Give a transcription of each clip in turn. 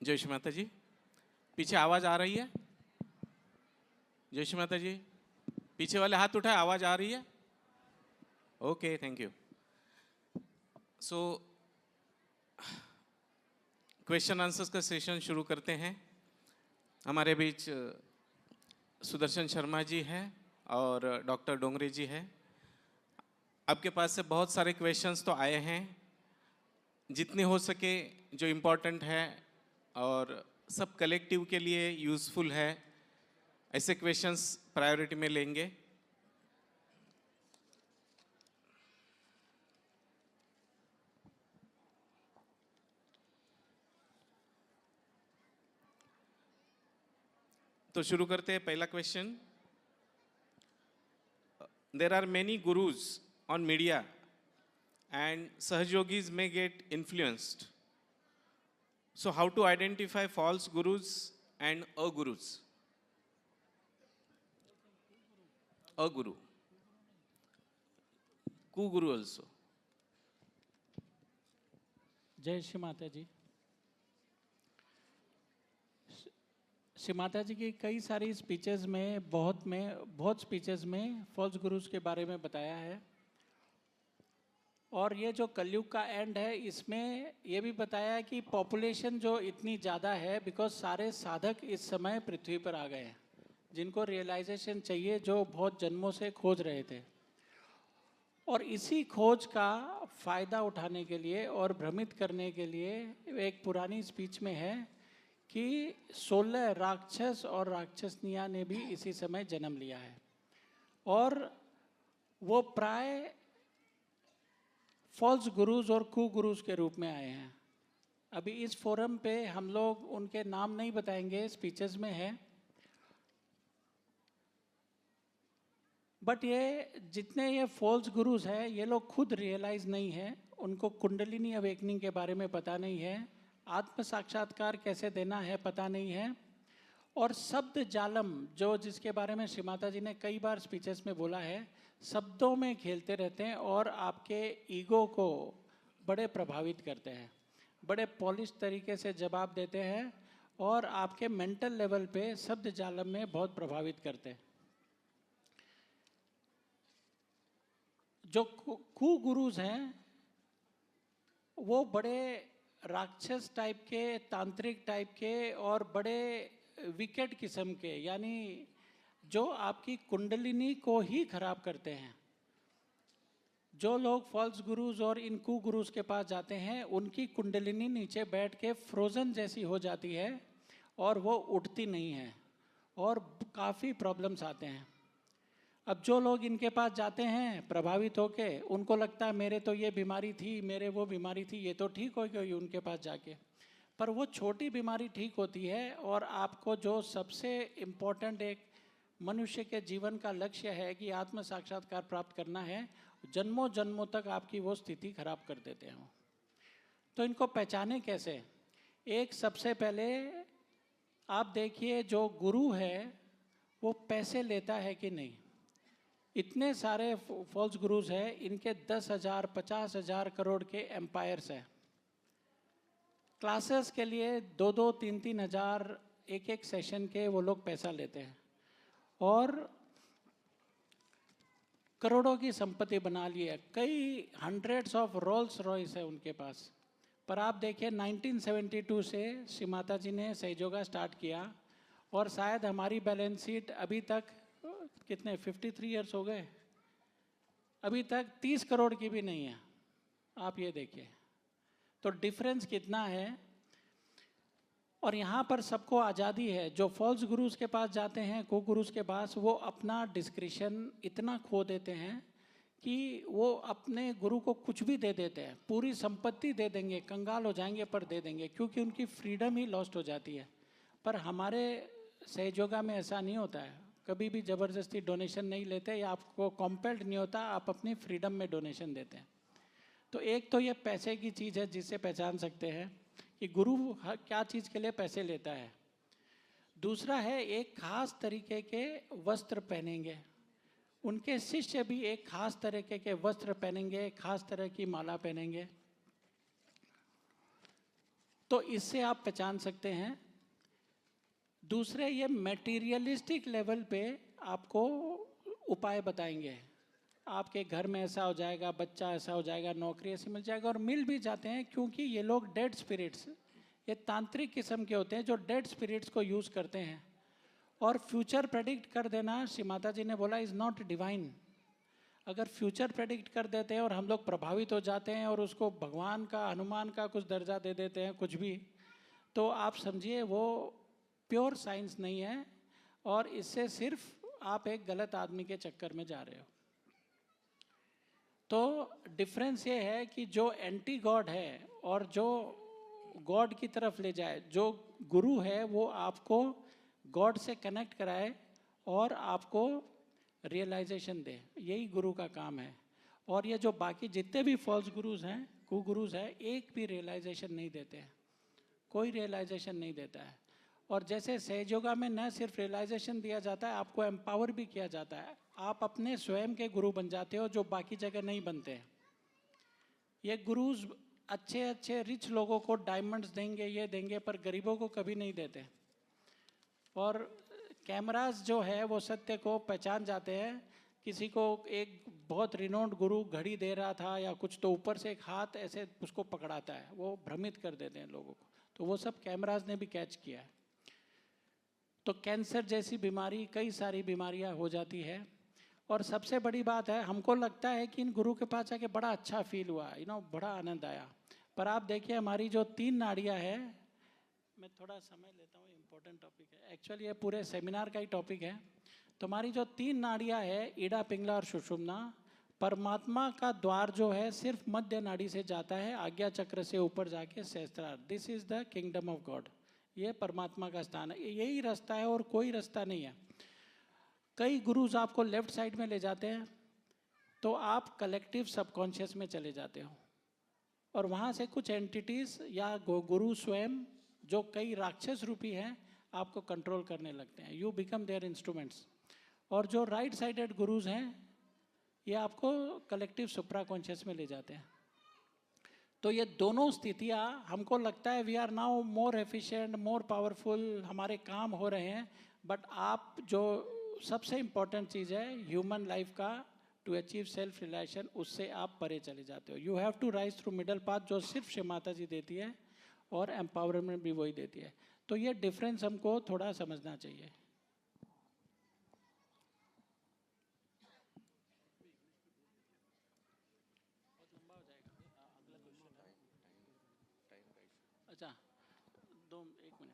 जय श्री माता जी। पीछे आवाज आ रही है? जय श्री माता जी। पीछे वाले हाथ उठाए, आवाज आ रही है? Okay, thank you. So question answers का सेशन शुरू करते हैं। हमारे बीच सुदर्शन शर्मा जी हैं और डॉक्टर डोंगरे जी हैं। आपके पास से बहुत सारे क्वेश्चंस तो आए हैं, जितने हो सके जो इम्पोर्टेंट है और सब कलेक्टिव के लिए यूज़फुल है, ऐसे क्वेश्चंस प्रायोरिटी में लेंगे। तो शुरू करते हैं। पहला question, there are many gurus on media and Sahajogis may get influenced. So how to identify false gurus and agurus? Aguru. Kuguru also. जय श्री माता जी। श्री माता जी की कई सारी स्पीचेस में बहुत स्पीचेस में फॉल्स गुरुज के बारे में बताया है। और ये जो कलयुग का एंड है, इसमें ये भी बताया है कि पॉपुलेशन जो इतनी ज़्यादा है, बिकॉज सारे साधक इस समय पृथ्वी पर आ गए हैं, जिनको रियलाइजेशन चाहिए, जो बहुत जन्मों से खोज रहे थे। और इसी खोज का फ़ायदा उठाने के लिए और भ्रमित करने के लिए एक पुरानी स्पीच में है कि 16 राक्षस और राक्षसनियाँ ने भी इसी समय जन्म लिया है और वो प्राय फॉल्स गुरुज और कुगुरुज के रूप में आए हैं। अभी इस फोरम पे हम लोग उनके नाम नहीं बताएंगे, स्पीचेस में है, बट ये जितने ये फॉल्स गुरुज हैं, ये लोग खुद रियलाइज नहीं है, उनको कुंडलिनी अवेकनिंग के बारे में पता नहीं है, आत्म साक्षात्कार कैसे देना है पता नहीं है, और शब्द जालम जो जिसके बारे में श्री माता जी ने कई बार स्पीचेस में बोला है, शब्दों में खेलते रहते हैं और आपके ईगो को बड़े प्रभावित करते हैं, बड़े पॉलिश तरीके से जवाब देते हैं और आपके मेंटल लेवल पे शब्द जालम में बहुत प्रभावित करते हैं। जो कुगुरुज हैं वो बड़े राक्षस टाइप के, तांत्रिक टाइप के और बड़े विकेट किस्म के, यानी जो आपकी कुंडलिनी को ही खराब करते हैं। जो लोग फॉल्स गुरुज और इन कुगुरुज के पास जाते हैं, उनकी कुंडलिनी नीचे बैठ के फ्रोजन जैसी हो जाती है और वो उठती नहीं है और काफ़ी प्रॉब्लम्स आते हैं। अब जो लोग इनके पास जाते हैं प्रभावित होके, उनको लगता है मेरे तो ये बीमारी थी, मेरे वो बीमारी थी, ये तो ठीक हो गई उनके पास जाके, पर वो छोटी बीमारी ठीक होती है। और आपको जो सबसे इम्पोर्टेंट एक मनुष्य के जीवन का लक्ष्य है कि आत्म साक्षात्कार प्राप्त करना है, जन्मों जन्मों तक आपकी वो स्थिति खराब कर देते हैं। तो इनको पहचाने कैसे? एक सबसे पहले आप देखिए, जो गुरु है वो पैसे लेता है कि नहीं। इतने सारे फॉल्स गुरुज हैं, इनके 10,000 50,000 करोड़ के एम्पायर्स हैं। क्लासेस के लिए 2-2 3-3 हज़ार एक सेशन के वो लोग पैसा लेते हैं और करोड़ों की संपत्ति बना ली है। कई हंड्रेड्स ऑफ रोल्स रॉयस है उनके पास। पर आप देखिए 1972 से श्री माता जी ने सहयोगा स्टार्ट किया और शायद हमारी बैलेंस शीट अभी तक कितने 53 ईयर्स हो गए, अभी तक 30 करोड़ की भी नहीं है। आप ये देखिए तो डिफरेंस कितना है। और यहाँ पर सबको आज़ादी है। जो फॉल्स गुरुज के पास जाते हैं, को गुरुज के पास, वो अपना डिस्क्रिशन इतना खो देते हैं कि वो अपने गुरु को कुछ भी दे देते हैं, पूरी संपत्ति दे देंगे, कंगाल हो जाएंगे पर दे देंगे, क्योंकि उनकी फ्रीडम ही लॉस्ट हो जाती है। पर हमारे सहयोगा में ऐसा नहीं होता है, कभी भी ज़बरदस्ती डोनेशन नहीं लेते या आपको कॉम्पेल्ड नहीं होता, आप अपनी फ्रीडम में डोनेशन देते हैं। तो एक तो ये पैसे की चीज़ है जिससे पहचान सकते हैं कि गुरु क्या चीज़ के लिए पैसे लेता है। दूसरा है, एक खास तरीके के वस्त्र पहनेंगे, उनके शिष्य भी एक खास तरीके के वस्त्र पहनेंगे, खास तरह की माला पहनेंगे। तो इससे आप पहचान सकते हैं। दूसरे, ये मटेरियलिस्टिक लेवल पे आपको उपाय बताएंगे। आपके घर में ऐसा हो जाएगा, बच्चा ऐसा हो जाएगा, नौकरी ऐसी मिल जाएगा, और मिल भी जाते हैं, क्योंकि ये लोग डेड स्पिरिट्स, ये तांत्रिक किस्म के होते हैं जो डेड स्पिरिट्स को यूज़ करते हैं। और फ्यूचर प्रेडिक्ट कर देना, श्री माता जी ने बोला, इज़ नॉट डिवाइन। अगर फ्यूचर प्रेडिक्ट कर देते हैं और हम लोग प्रभावित हो जाते हैं और उसको भगवान का, हनुमान का कुछ दर्जा दे देते हैं, कुछ भी, तो आप समझिए वो प्योर साइंस नहीं है, और इससे सिर्फ आप एक गलत आदमी के चक्कर में जा रहे हो। तो डिफरेंस ये है कि जो एंटी गॉड है और जो गॉड की तरफ ले जाए, जो गुरु है वो आपको गॉड से कनेक्ट कराए और आपको रियलाइजेशन दे, यही गुरु का काम है। और ये जो बाकी जितने भी फॉल्स गुरुज हैं, कुगुरुज हैं, एक भी रियलाइजेशन नहीं देते हैं, कोई रियलाइजेशन नहीं देता है। और जैसे सहयोगा में न सिर्फ रियलाइजेशन दिया जाता है, आपको एम्पावर भी किया जाता है। आप अपने स्वयं के गुरु बन जाते हो, जो बाकी जगह नहीं बनते हैं। ये गुरुज अच्छे अच्छे रिच लोगों को डायमंड्स देंगे, ये देंगे, पर गरीबों को कभी नहीं देते। और कैमरास जो है वो सत्य को पहचान जाते हैं। किसी को एक बहुत रिनोन्ड गुरु घड़ी दे रहा था या कुछ, तो ऊपर से एक हाथ ऐसे उसको पकड़ाता है, वो भ्रमित कर देते हैं लोगों को। तो वो सब कैमरास ने भी कैच किया है। तो कैंसर जैसी बीमारी, कई सारी बीमारियां हो जाती है। और सबसे बड़ी बात है, हमको लगता है कि इन गुरु के पास आके बड़ा अच्छा फील हुआ, बड़ा आनंद आया। पर आप देखिए, हमारी जो 3 नाड़ियां है, मैं थोड़ा समय लेता हूँ, इम्पोर्टेंट टॉपिक है एक्चुअली, ये पूरे सेमिनार का ही टॉपिक है। तो हमारी जो 3 नाड़ियां है, ईड़ा, पिंगला और सुषुम्ना, परमात्मा का द्वार जो है सिर्फ मध्य नाड़ी से जाता है, आज्ञा चक्र से ऊपर जाके सहस्त्रार। This is the kingdom of God, ये परमात्मा का स्थान है, यही रास्ता है और कोई रास्ता नहीं है। कई गुरुज आपको लेफ्ट साइड में ले जाते हैं, तो आप कलेक्टिव सबकॉन्शियस में चले जाते हो, और वहाँ से कुछ एंटिटीज या गुरु स्वयं, जो कई राक्षस रूपी हैं, आपको कंट्रोल करने लगते हैं। You become their instruments. और जो राइट साइडेड गुरुज हैं, ये आपको कलेक्टिव सुप्रा कॉन्शियस में ले जाते हैं। तो ये दोनों स्थितियाँ, हमको लगता है we are now more efficient, more powerful, हमारे काम हो रहे हैं, बट आप जो सबसे इम्पॉर्टेंट चीज़ है ह्यूमन लाइफ का, टू अचीव सेल्फ रियलाइजेशन, उससे आप परे चले जाते हो। You have to rise through middle path, जो सिर्फ श्री माता जी देती है, और एम्पावरमेंट भी वही देती है। तो ये डिफरेंस हमको थोड़ा समझना चाहिए। अच्छा, 1 minute.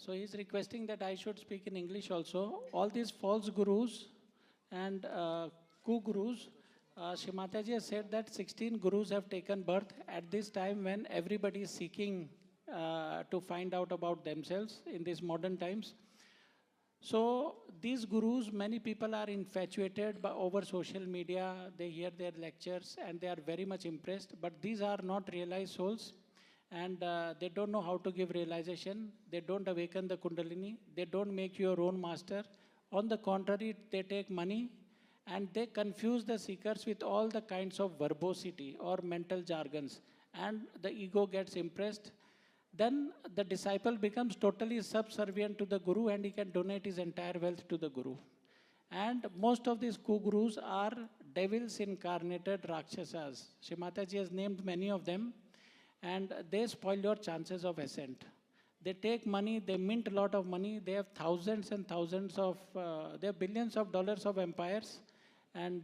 So he is requesting that I should speak in English also. All these false gurus and gurus, Shri Mataji has said that 16 gurus have taken birth at this time when everybody is seeking to find out about themselves in these modern times. So these gurus, many people are infatuated over social media. They hear their lectures and they are very much impressed. But these are not realized souls, and they don't know how to give realization. They don't awaken the Kundalini. They don't make your own master. On the contrary, they take money and they confuse the seekers with all the kinds of verbosity or mental jargons, and the ego gets impressed. Then the disciple becomes totally subservient to the guru, and he can donate his entire wealth to the guru. And most of these gurus are devils incarnated Rakshasas. Shri Mataji has named many of them, and they spoil your chances of ascent. They take money, they mint a lot of money, they have thousands and thousands of, they have billions of dollars of empires, and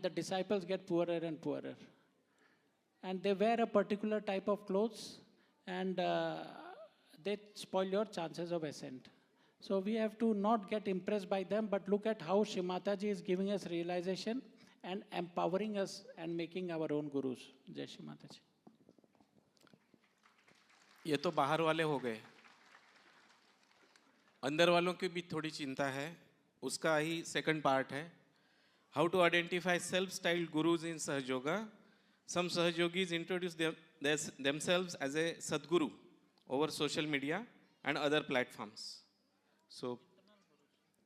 the disciples get poorer and poorer. And they wear a particular type of clothes, and they spoil your chances of ascent. So we have to not get impressed by them, but look at how Shri Mataji is giving us realization and empowering us and making our own gurus. Jai Shri Mataji. ये तो बाहर वाले हो गए, अंदर वालों की भी थोड़ी चिंता है, उसका ही सेकंड पार्ट है, how to identify self styled gurus in Sahayoga. Some Sahayogis introduce themselves as a Sadguru over social media and other platforms. So,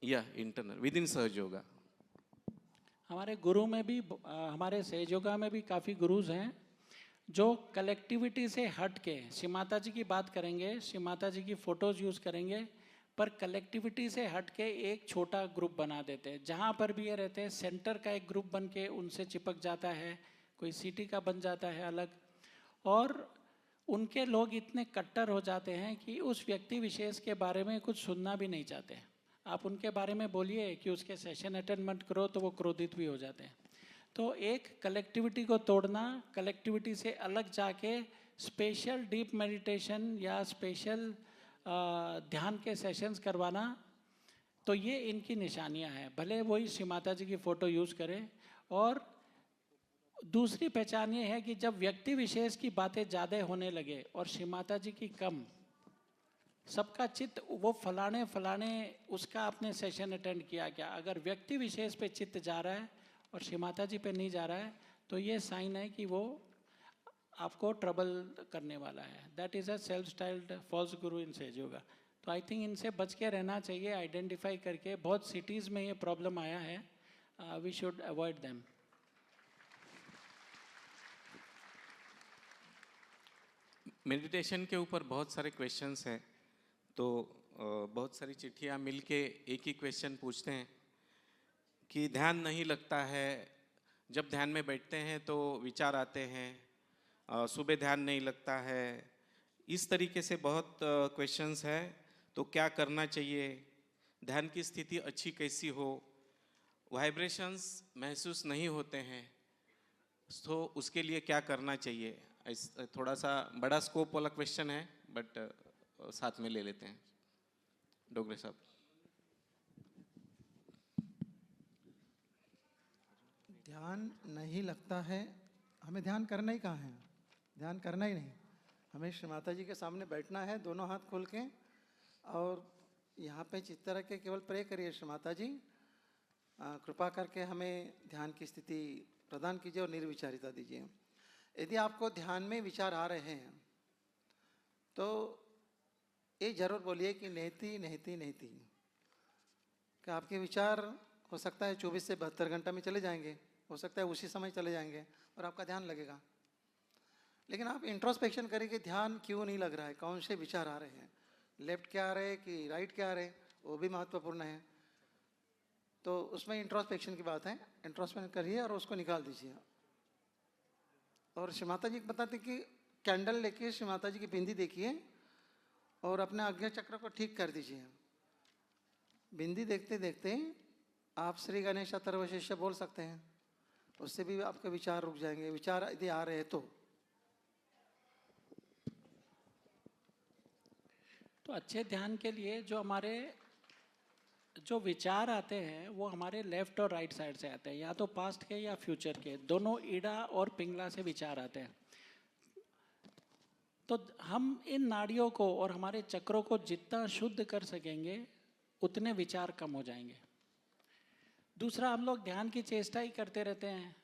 yeah, internal, within Sahayoga. हमारे गुरु में भी, हमारे सहयोगा में भी काफ़ी गुरुज हैं. जो कलेक्टिविटी से हट के, श्री माता जी की बात करेंगे, श्री माता जी की फ़ोटोज़ यूज़ करेंगे, पर कलेक्टिविटी से हट के एक छोटा ग्रुप बना देते हैं। जहाँ पर भी ये रहते हैं सेंटर का एक ग्रुप बन के उनसे चिपक जाता है, कोई सिटी का बन जाता है अलग, और उनके लोग इतने कट्टर हो जाते हैं कि उस व्यक्ति विशेष के बारे में कुछ सुनना भी नहीं चाहते। आप उनके बारे में बोलिए कि उसके सेशन अटेंड मत करो तो वो क्रोधित भी हो जाते हैं। तो एक कलेक्टिविटी को तोड़ना, कलेक्टिविटी से अलग जाके स्पेशल डीप मेडिटेशन या स्पेशल ध्यान के सेशंस करवाना, तो ये इनकी निशानियां हैं। भले वही श्री माता जी की फ़ोटो यूज़ करें। और दूसरी पहचान ये है कि जब व्यक्ति विशेष की बातें ज़्यादा होने लगे और श्री माता जी की कम, सबका चित्त वो फलाने फलाने उसका आपने सेशन अटेंड किया क्या, अगर व्यक्ति विशेष पे चित्त जा रहा है और श्री माता जी पे नहीं जा रहा है, तो ये साइन है कि वो आपको ट्रबल करने वाला है। That is a self styled false guru in says yoga. तो आई थिंक इनसे बच के रहना चाहिए, आइडेंटिफाई करके। बहुत सिटीज़ में ये प्रॉब्लम आया है, we should avoid them. Meditation के ऊपर बहुत सारे क्वेश्चंस हैं, तो बहुत सारी चिट्ठियाँ मिलके एक ही क्वेश्चन पूछते हैं कि ध्यान नहीं लगता है, जब ध्यान में बैठते हैं तो विचार आते हैं, सुबह ध्यान नहीं लगता है। इस तरीके से बहुत क्वेश्चंस है। तो क्या करना चाहिए, ध्यान की स्थिति अच्छी कैसी हो, वाइब्रेशंस महसूस नहीं होते हैं, तो उसके लिए क्या करना चाहिए। थोड़ा सा बड़ा स्कोप वाला क्वेश्चन है, बट साथ में ले लेते हैं। डोगरे साहब। ध्यान नहीं लगता है, हमें ध्यान करना ही कहाँ है, ध्यान करना ही नहीं। हमें श्री माता जी के सामने बैठना है, दोनों हाथ खोल के, और यहाँ पे चित्त रख के केवल प्रे करिए, श्री माता जी कृपा करके हमें ध्यान की स्थिति प्रदान कीजिए और निर्विचारिता दीजिए। यदि आपको ध्यान में विचार आ रहे हैं तो ये जरूर बोलिए कि नहती नहती नहती। कि आपके विचार हो सकता है 24 से 72 घंटा में चले जाएंगे, हो सकता है उसी समय चले जाएंगे और आपका ध्यान लगेगा। लेकिन आप इंट्रोस्पेक्शन करें कि ध्यान क्यों नहीं लग रहा है, कौन से विचार आ रहे हैं, लेफ्ट क्या आ रहे हैं कि राइट क्या आ रहे हैं, वो भी महत्वपूर्ण है। तो उसमें इंट्रोस्पेक्शन की बात है, इंट्रोस्पेक्शन करिए और उसको निकाल दीजिए। और श्री माता जी बताते कि कैंडल लेके श्री माता जी की बिंदी देखिए और अपने आज्ञा चक्र को ठीक कर दीजिए। बिंदी देखते देखते आप श्री गणेश अथर्वशीर्ष बोल सकते हैं, उससे भी आपके विचार रुक जाएंगे, विचार यदि आ रहे हैं तो अच्छे ध्यान के लिए जो विचार आते हैं वो हमारे लेफ्ट और राइट साइड से आते हैं, या तो पास्ट के या फ्यूचर के, दोनों ईड़ा और पिंगला से विचार आते हैं। तो हम इन नाड़ियों को और हमारे चक्रों को जितना शुद्ध कर सकेंगे उतने विचार कम हो जाएंगे। दूसरा, हम लोग ध्यान की चेष्टा ही करते रहते हैं।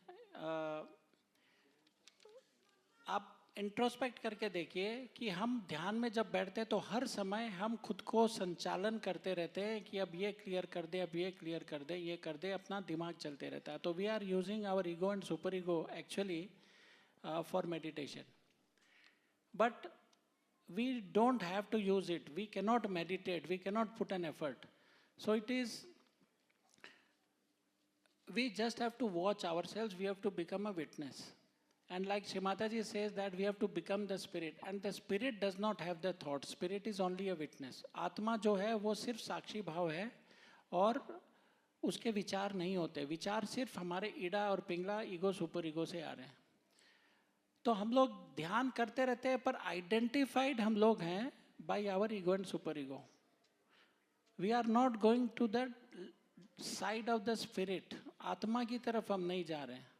आप इंट्रोस्पेक्ट करके देखिए कि हम ध्यान में जब बैठते हैं तो हर समय हम खुद को संचालन करते रहते हैं कि अब ये क्लियर कर दे, अब ये क्लियर कर दे, ये कर दे, अपना दिमाग चलते रहता है। तो we are using our ego and super ego actually for meditation, but we don't have to use it. We cannot meditate, we cannot put an effort. So we just have to watch ourselves, we have to become a witness. And like Shri Mataji says that we have to become the spirit, and the spirit does not have the thought, spirit is only a witness. आत्मा जो है वो सिर्फ साक्षी भाव है और उसके विचार नहीं होते, विचार सिर्फ हमारे ईड़ा और पिंगला, ईगो सुपर ईगो से आ रहे हैं। तो हम लोग ध्यान करते रहते हैं पर आइडेंटिफाइड हम लोग हैं by our ego and super ego. We are not going to the side of the spirit, आत्मा की तरफ हम नहीं जा रहे हैं।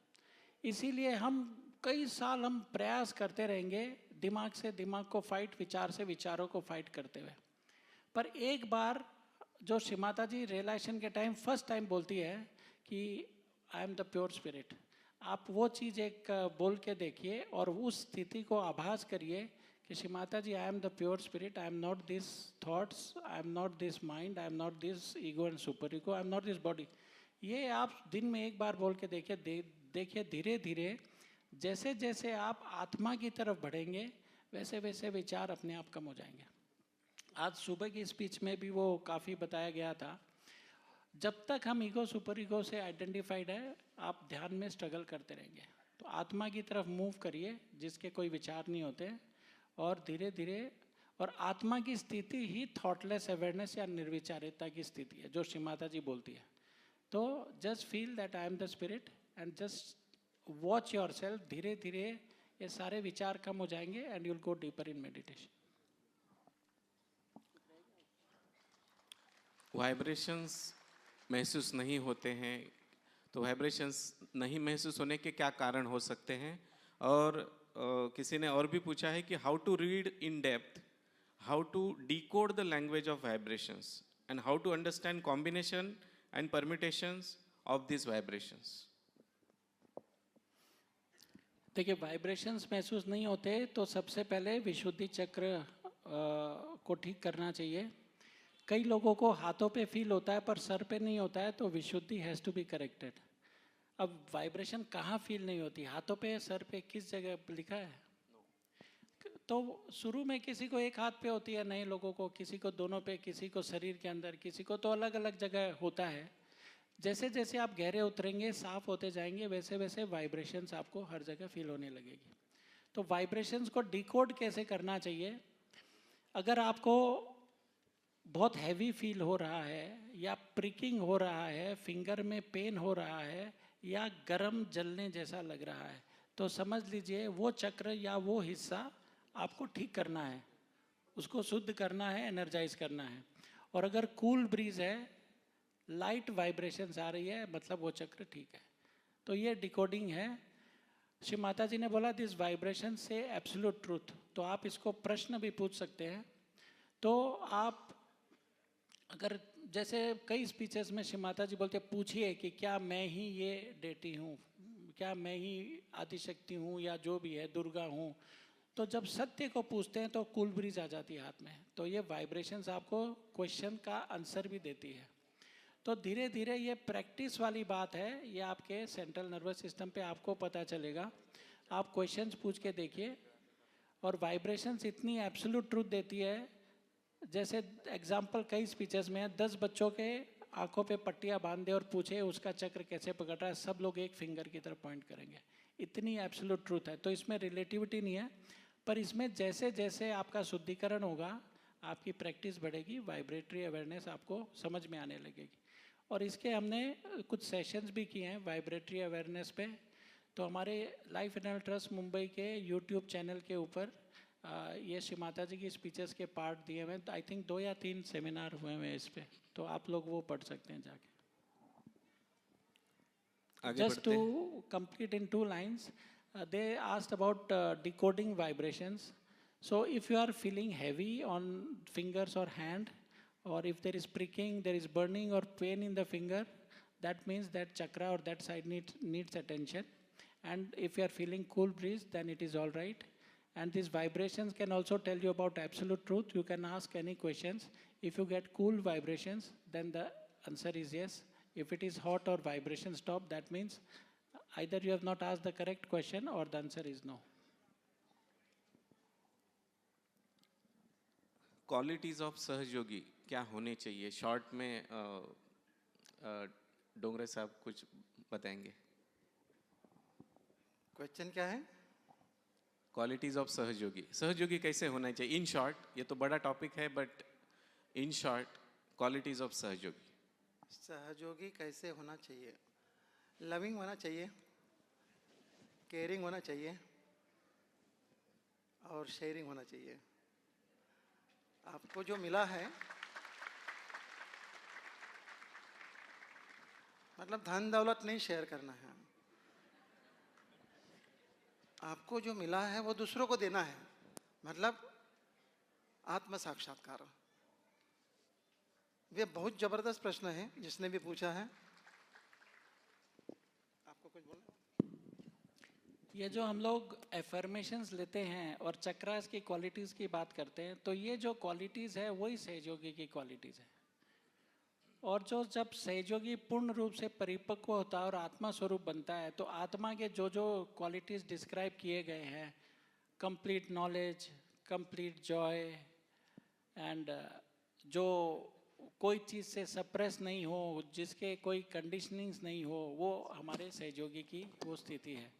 इसीलिए हम कई साल हम प्रयास करते रहेंगे दिमाग से दिमाग को फाइट, विचार से विचारों को फाइट करते हुए। पर एक बार जो श्री माता जी रियलाइजेशन के टाइम फर्स्ट टाइम बोलती है कि आई एम द प्योर स्पिरिट, आप वो चीज़ एक बोल के देखिए और उस स्थिति को आभास करिए कि Shri Mata ji I am the pure spirit, I am not this thoughts, I am not this mind, I am not this ego and super ego, I am not this body. ये आप दिन में एक बार बोल के देखिए, देखिए धीरे धीरे जैसे जैसे आप आत्मा की तरफ बढ़ेंगे वैसे वैसे विचार अपने आप कम हो जाएंगे। आज सुबह की स्पीच में भी वो काफ़ी बताया गया था, जब तक हम ईगो सुपर ईगो से आइडेंटिफाइड है आप ध्यान में स्ट्रगल करते रहेंगे। तो आत्मा की तरफ मूव करिए जिसके कोई विचार नहीं होते, और धीरे धीरे, और आत्मा की स्थिति ही थॉटलेस अवेयरनेस या निर्विचारिता की स्थिति है जो श्री माता जी बोलती है। तो just feel that I am the spirit and just watch your self. धीरे धीरे ये सारे विचार कम हो जाएंगे and you will go deeper in meditation. Vibrations महसूस नहीं होते हैं, तो वाइब्रेशंस नहीं महसूस होने के क्या कारण हो सकते हैं? और किसी ने और भी पूछा है कि how to read in depth, how to decode the language of vibrations and how to understand combination and permutations of this vibrations. देखिए, वाइब्रेशंस महसूस नहीं होते तो सबसे पहले विशुद्धि चक्र को ठीक करना चाहिए। कई लोगों को हाथों पे फील होता है पर सर पे नहीं होता है, तो विशुद्धि हैज़ टू बी करेक्टेड। अब वाइब्रेशन कहाँ फील नहीं होती, हाथों पे, सर पे, किस जगह लिखा है? तो शुरू में किसी को एक हाथ पे होती है, नए लोगों को किसी को दोनों पे, किसी को शरीर के अंदर, किसी को तो अलग अलग जगह होता है। जैसे जैसे आप गहरे उतरेंगे, साफ होते जाएंगे, वैसे वैसे वाइब्रेशंस आपको हर जगह फील होने लगेगी। तो वाइब्रेशंस को डिकोड कैसे करना चाहिए? अगर आपको बहुत हैवी फील हो रहा है या प्रिकिंग हो रहा है, फिंगर में पेन हो रहा है या गरम जलने जैसा लग रहा है, तो समझ लीजिए वो चक्र या वो हिस्सा आपको ठीक करना है, उसको शुद्ध करना है, एनर्जाइज करना है। और अगर कूल ब्रीज है, लाइट वाइब्रेशंस आ रही है, मतलब वो चक्र ठीक है। तो ये डिकोडिंग है। श्री माता जी ने बोला दिस वाइब्रेशन से एब्सोल्यूट ट्रूथ, तो आप इसको प्रश्न भी पूछ सकते हैं। तो आप अगर जैसे कई स्पीचेस में श्री माता जी बोलते पूछिए कि क्या मैं ही ये डेटी हूँ, क्या मैं ही आदिशक्ति हूँ, या जो भी है दुर्गा हूँ। तो जब सत्य को पूछते हैं तो कूल ब्रीज आ जाती है हाथ में। तो ये वाइब्रेशंस आपको क्वेश्चन का आंसर भी देती है। तो धीरे धीरे ये प्रैक्टिस वाली बात है, ये आपके सेंट्रल नर्वस सिस्टम पे आपको पता चलेगा। आप क्वेश्चंस पूछ के देखिए, और वाइब्रेशंस इतनी एब्सोल्यूट ट्रूथ देती है। जैसे एग्जाम्पल कई स्पीचेस में है, 10 बच्चों के आंखों पे पट्टियाँ बांध दे और पूछे उसका चक्र कैसे पकड़ रहा है, सब लोग एक फिंगर की तरफ पॉइंट करेंगे। इतनी एब्सोल्यूट ट्रूथ है। तो इसमें रिलेटिविटी नहीं है, पर इसमें जैसे जैसे आपका शुद्धिकरण होगा, आपकी प्रैक्टिस बढ़ेगी, वाइब्रेटरी अवेयरनेस आपको समझ में आने लगेगी। और इसके हमने कुछ सेशंस भी किए हैं वाइब्रेटरी अवेयरनेस पे। तो हमारे लाइफ एनर्जी ट्रस्ट मुंबई के यूट्यूब चैनल के ऊपर ये श्री माता जी की स्पीचेस के पार्ट दिए हुए हैं। आई थिंक 2 या 3 सेमिनार हुए हैं इस पे, तो आप लोग वो पढ़ सकते हैं जाके। Just to complete in 2 lines, they asked about decoding vibrations. So if you are feeling heavy on fingers or hand, or if there is pricking, there is burning or pain in the finger, that means that chakra or that side needs attention. And if you are feeling cool breeze, then it is all right. And these vibrations can also tell you about absolute truth. You can ask any questions. If you get cool vibrations, then the answer is yes. If it is hot or vibration stop, that means either you have not asked the correct question or the answer is no. Qualities of सहयोगी क्या होने चाहिए? Short में डोंगरे साहब कुछ बताएंगे। Question क्या है? क्वालिटीज ऑफ सहयोगी, सहयोगी कैसे होना चाहिए इन शॉर्ट? ये तो बड़ा टॉपिक है, but in short qualities of सहयोगी। सहयोगी कैसे होना चाहिए? लविंग होना चाहिए, केयरिंग होना चाहिए और शेयरिंग होना चाहिए। आपको जो मिला है, मतलब धन दौलत नहीं शेयर करना है, आपको जो मिला है वो दूसरों को देना है, मतलब आत्म साक्षात्कार। ये बहुत जबरदस्त प्रश्न है जिसने भी पूछा है। आपको कुछ बोलना? ये जो हम लोग एफर्मेशंस लेते हैं और चक्रास की क्वालिटीज़ की बात करते हैं, तो ये जो क्वालिटीज़ है वही सहयोगी की क्वालिटीज़ है। और जो जब सहयोगी पूर्ण रूप से परिपक्व होता है और आत्मा स्वरूप बनता है, तो आत्मा के जो जो क्वालिटीज़ डिस्क्राइब किए गए हैं, complete knowledge, complete Joy and जो कोई चीज़ से सप्रेस नहीं हो, जिसके कोई कंडीशनिंग्स नहीं हो, वो हमारे सहयोगी की वो स्थिति है।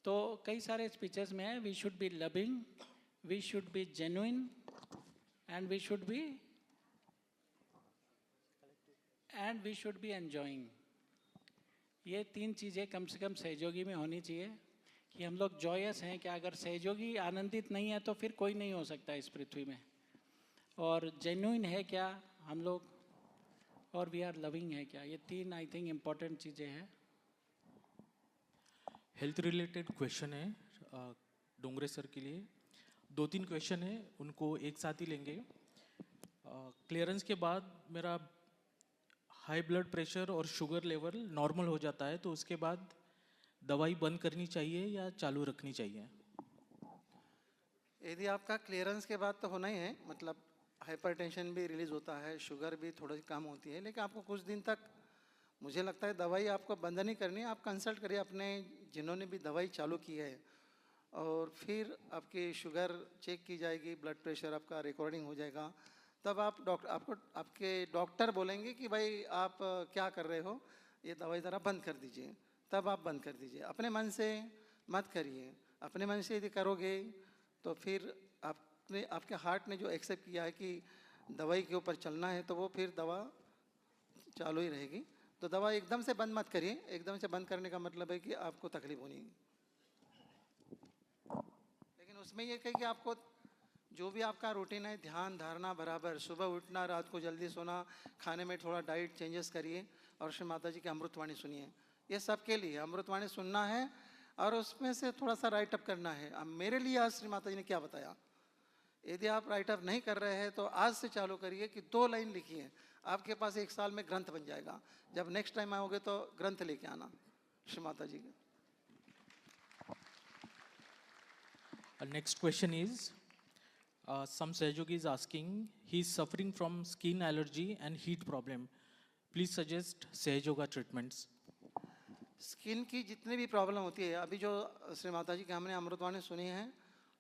तो कई सारे स्पीचेस में है, we should be loving, we should be genuine and we should be enjoying. ये तीन चीज़ें कम से कम सहयोगी में होनी चाहिए कि हम लोग जॉयस हैं। क्या अगर सहयोगी आनंदित नहीं है तो फिर कोई नहीं हो सकता इस पृथ्वी में। और जेन्युइन है क्या हम लोग, और वी आर लविंग है क्या, ये तीन आई थिंक इम्पॉर्टेंट चीज़ें हैं। हेल्थ रिलेटेड क्वेश्चन है डोंगरे सर के लिए। 2-3 क्वेश्चन है, उनको एक साथ ही लेंगे। क्लियरेंस के बाद मेरा हाई ब्लड प्रेशर और शुगर लेवल नॉर्मल हो जाता है, तो उसके बाद दवाई बंद करनी चाहिए या चालू रखनी चाहिए? यदि आपका क्लियरेंस के बाद तो होना ही है, मतलब हाइपरटेंशन भी रिलीज होता है, शुगर भी थोड़ी कम होती है, लेकिन आपको कुछ दिन तक मुझे लगता है दवाई आपको बंद नहीं करनी है। आप कंसल्ट करिए अपने जिन्होंने भी दवाई चालू की है, और फिर आपकी शुगर चेक की जाएगी, ब्लड प्रेशर आपका रिकॉर्डिंग हो जाएगा। तब आप आपके डॉक्टर बोलेंगे कि भाई आप क्या कर रहे हो, ये दवाई ज़रा बंद कर दीजिए। तब आप बंद कर दीजिए, अपने मन से मत करिए। अपने मन से यदि करोगे तो फिर आपके हार्ट ने जो एक्सेप्ट किया है कि दवाई के ऊपर चलना है, तो वो फिर दवा चालू ही रहेगी। तो दवा एकदम से बंद मत करिए। एकदम से बंद करने का मतलब है कि आपको तकलीफ होनी है। लेकिन उसमें ये कहे कि आपको जो भी आपका रूटीन है, ध्यान धारणा बराबर, सुबह उठना, रात को जल्दी सोना, खाने में थोड़ा डाइट चेंजेस करिए, और श्री माता जी की अमृतवाणी सुनिए। ये सबके लिए अमृतवाणी सुनना है और उसमें से थोड़ा सा राइटअप करना है। अब मेरे लिए आज श्री माता जी ने क्या बताया, यदि आप राइटअप नहीं कर रहे हैं तो आज से चालू करिए कि 2 लाइन लिखिए। आपके पास 1 साल में ग्रंथ बन जाएगा। जब नेक्स्ट टाइम आओगे तो ग्रंथ लेके आना श्री माता जी के। Next question is, some Sahajogi is asking, he is suffering from skin allergy and heat problem. Please suggest Sahajoga treatments. Skin की जितनी भी प्रॉब्लम होती है, अभी जो श्री माता जी की हमने अमृतवाणी सुनी है,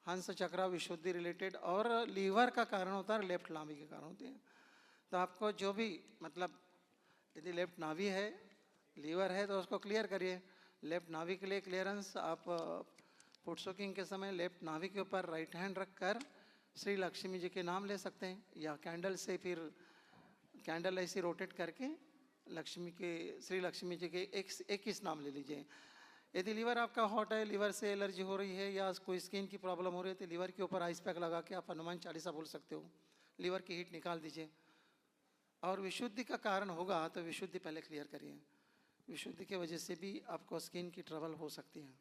हंस चक्र विशुद्धि रिलेटेड, और लीवर का कारण होता है, लेफ्ट नाभि के कारण होती है। तो आपको जो भी मतलब यदि लेफ्ट नाभि है, लीवर है, तो उसको क्लियर करिए। लेफ्ट नाभि के लिए क्लियरेंस आप फुट सोकिंग के समय लेफ्ट नाभि के ऊपर राइट हैंड रखकर श्री लक्ष्मी जी के नाम ले सकते हैं, या कैंडल से फिर कैंडल ऐसे रोटेट करके श्री लक्ष्मी जी के 21 नाम ले लीजिए। यदि लीवर आपका हॉट है, लीवर से एलर्जी हो रही है, या कोई स्किन की प्रॉब्लम हो रही है, तो लीवर के ऊपर आइस पैक लगा के आप हनुमान चालीसा बोल सकते हो, लीवर की हीट निकाल दीजिए। और विशुद्धि का कारण होगा तो विशुद्धि पहले क्लियर करिए। विशुद्धि की वजह से भी आपको स्किन की ट्रबल हो सकती है।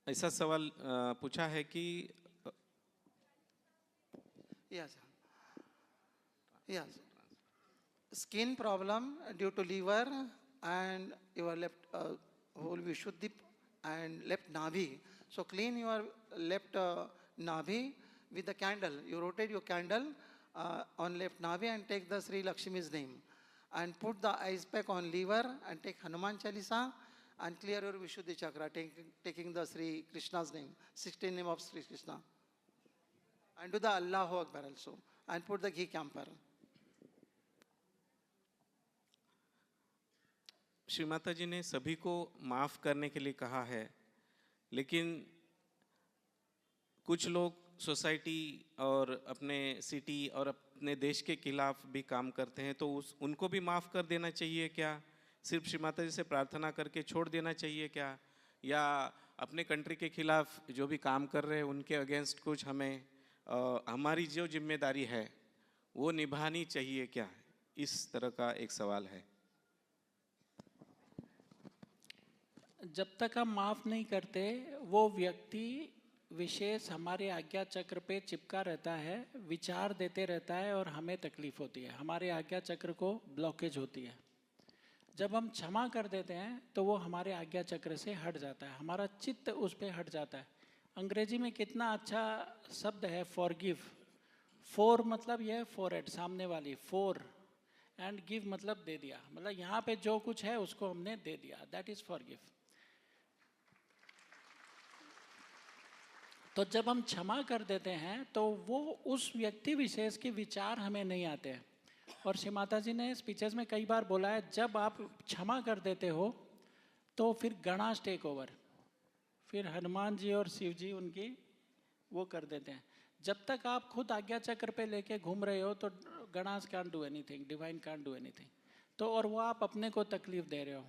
ऐसा सवाल पूछा है कि Yes. Yes. Skin problem due to liver and your left whole Vishuddhi and left navi. So clean your left navi with the candle. You rotate your candle on left navi and take the Sri Lakshmi's name. And put the ice pack on liver and take Hanuman Chalisa and clear your Vishuddhi chakra, taking the Sri Krishna's name, 16 name of Sri Krishna. And do the Allahu Akbar also, and put the ghee camper. Shri Mata जी ने सभी को माफ़ करने के लिए कहा है, लेकिन कुछ लोग सोसाइटी और अपने सिटी और अपने देश के खिलाफ भी काम करते हैं, तो उनको भी माफ़ कर देना चाहिए क्या? सिर्फ श्री माता जी से प्रार्थना करके छोड़ देना चाहिए क्या? या अपने कंट्री के खिलाफ जो भी काम कर रहे हैं उनके अगेंस्ट कुछ हमें हमारी जो जिम्मेदारी है वो निभानी चाहिए क्या? इस तरह का एक सवाल है। जब तक हम माफ़ नहीं करते, वो व्यक्ति विशेष हमारे आज्ञा चक्र पे चिपका रहता है, विचार देते रहता है और हमें तकलीफ होती है, हमारे आज्ञा चक्र को ब्लॉकेज होती है। जब हम क्षमा कर देते हैं तो वो हमारे आज्ञा चक्र से हट जाता है, हमारा चित्त उस पर हट जाता है अंग्रेजी में कितना अच्छा शब्द है फॉरगिव। फोर मतलब ये है फॉरहेड, सामने वाली फोर, एंड गिव मतलब दे दिया, मतलब यहाँ पे जो कुछ है उसको हमने दे दिया, दैट इज फॉरगिव। तो जब हम क्षमा कर देते हैं तो वो उस व्यक्ति विशेष के विचार हमें नहीं आते हैं। और श्री माता जी ने स्पीचेस में कई बार बोला है, जब आप क्षमा कर देते हो तो फिर गणास टेक ओवर, फिर हनुमान जी और शिव जी उनकी वो कर देते हैं। जब तक आप खुद आज्ञा चक्र पे लेके घूम रहे हो तो गणास can't do anything, divine can't do anything. तो और वो आप अपने को तकलीफ दे रहे हो,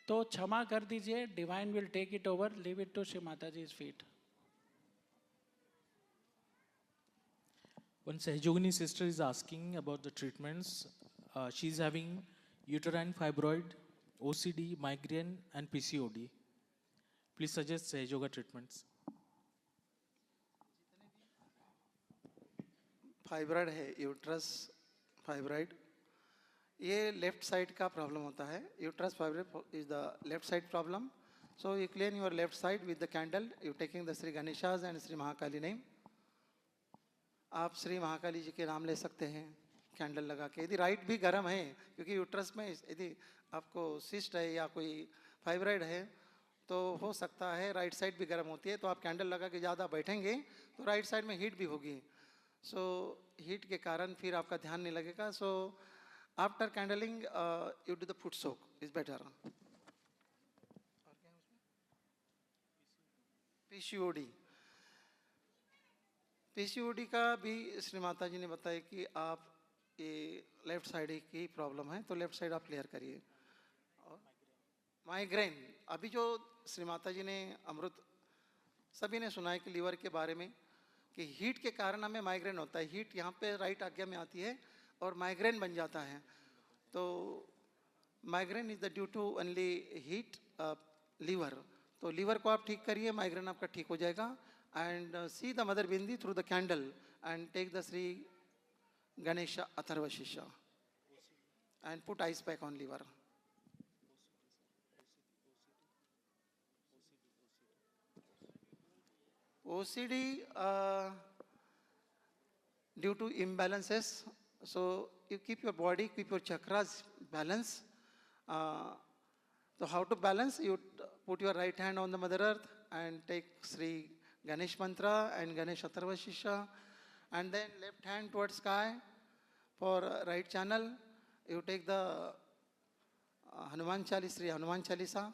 तो क्षमा कर दीजिए, divine will take it over, leave it to Shri Mata ji feet. One Sehjogini sister is asking about the treatments. She is having uterine fibroid, OCD, migraine, and PCOD. Please suggest Sehjoga treatments. Fibroid है, uterus fibroid, ये left side का problem होता है। Uterus fibroid is the left side problem. So you clean your left side with the candle, you taking the Shri Ganesha's and Shri Mahakali name. आप श्री महाकाली जी के नाम ले सकते हैं कैंडल लगा के। यदि राइट भी गर्म है, क्योंकि यूट्रस में यदि आपको सिस्ट है या कोई फाइब्रॉइड है तो हो सकता है राइट साइड भी गर्म होती है, तो आप कैंडल लगा के ज़्यादा बैठेंगे तो राइट साइड में हीट भी होगी। सो हीट के कारण फिर आपका ध्यान नहीं लगेगा। So after कैंडलिंग you do the foot soak is better. PCOD, PCOD का भी श्री माता जी ने बताया कि आप ये लेफ्ट साइड की प्रॉब्लम है, तो लेफ्ट साइड आप क्लियर करिए। और माइग्रेन, अभी जो श्री माता जी ने अमृत सभी ने सुना है कि लीवर के बारे में, कि हीट के कारण हमें माइग्रेन होता है। हीट यहाँ पे राइट आज्ञा में आती है और माइग्रेन बन जाता है। तो migraine is the due to only heat liver. तो लीवर को आप ठीक करिए, माइग्रेन आपका ठीक हो जाएगा। And see the mother bindi through the candle and take the Shri Ganesh Atharvashirsha and put ice pack on liver. OCD due to imbalances. So you keep your body, keep your chakras balance. So how to balance? You put your right hand on the Mother Earth and take Sri Ganesh mantra and Ganesh Atharva Shisha, and then left hand towards sky for right channel. You take the Hanuman Chalisa, Sri Hanuman Chalisa,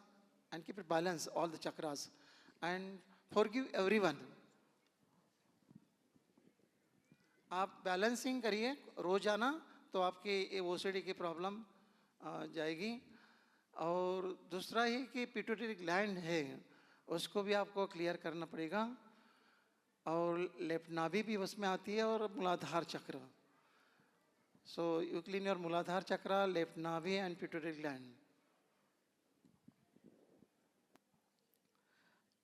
and keep it balance all the chakras and forgive everyone. आप balancing करिए रोजाना, तो आपकी ये OCD की problem जाएगी। और दूसरा ही कि पिट्यूटरी ग्लैंड है, उसको भी आपको क्लियर करना पड़ेगा। और लेफ्ट नाभि भी उसमें आती है और मूलाधार चक्र। सो यू क्लीन योर मूलाधार चक्र, लेफ्ट नाभि एंड पिट्यूटरी ग्लैंड।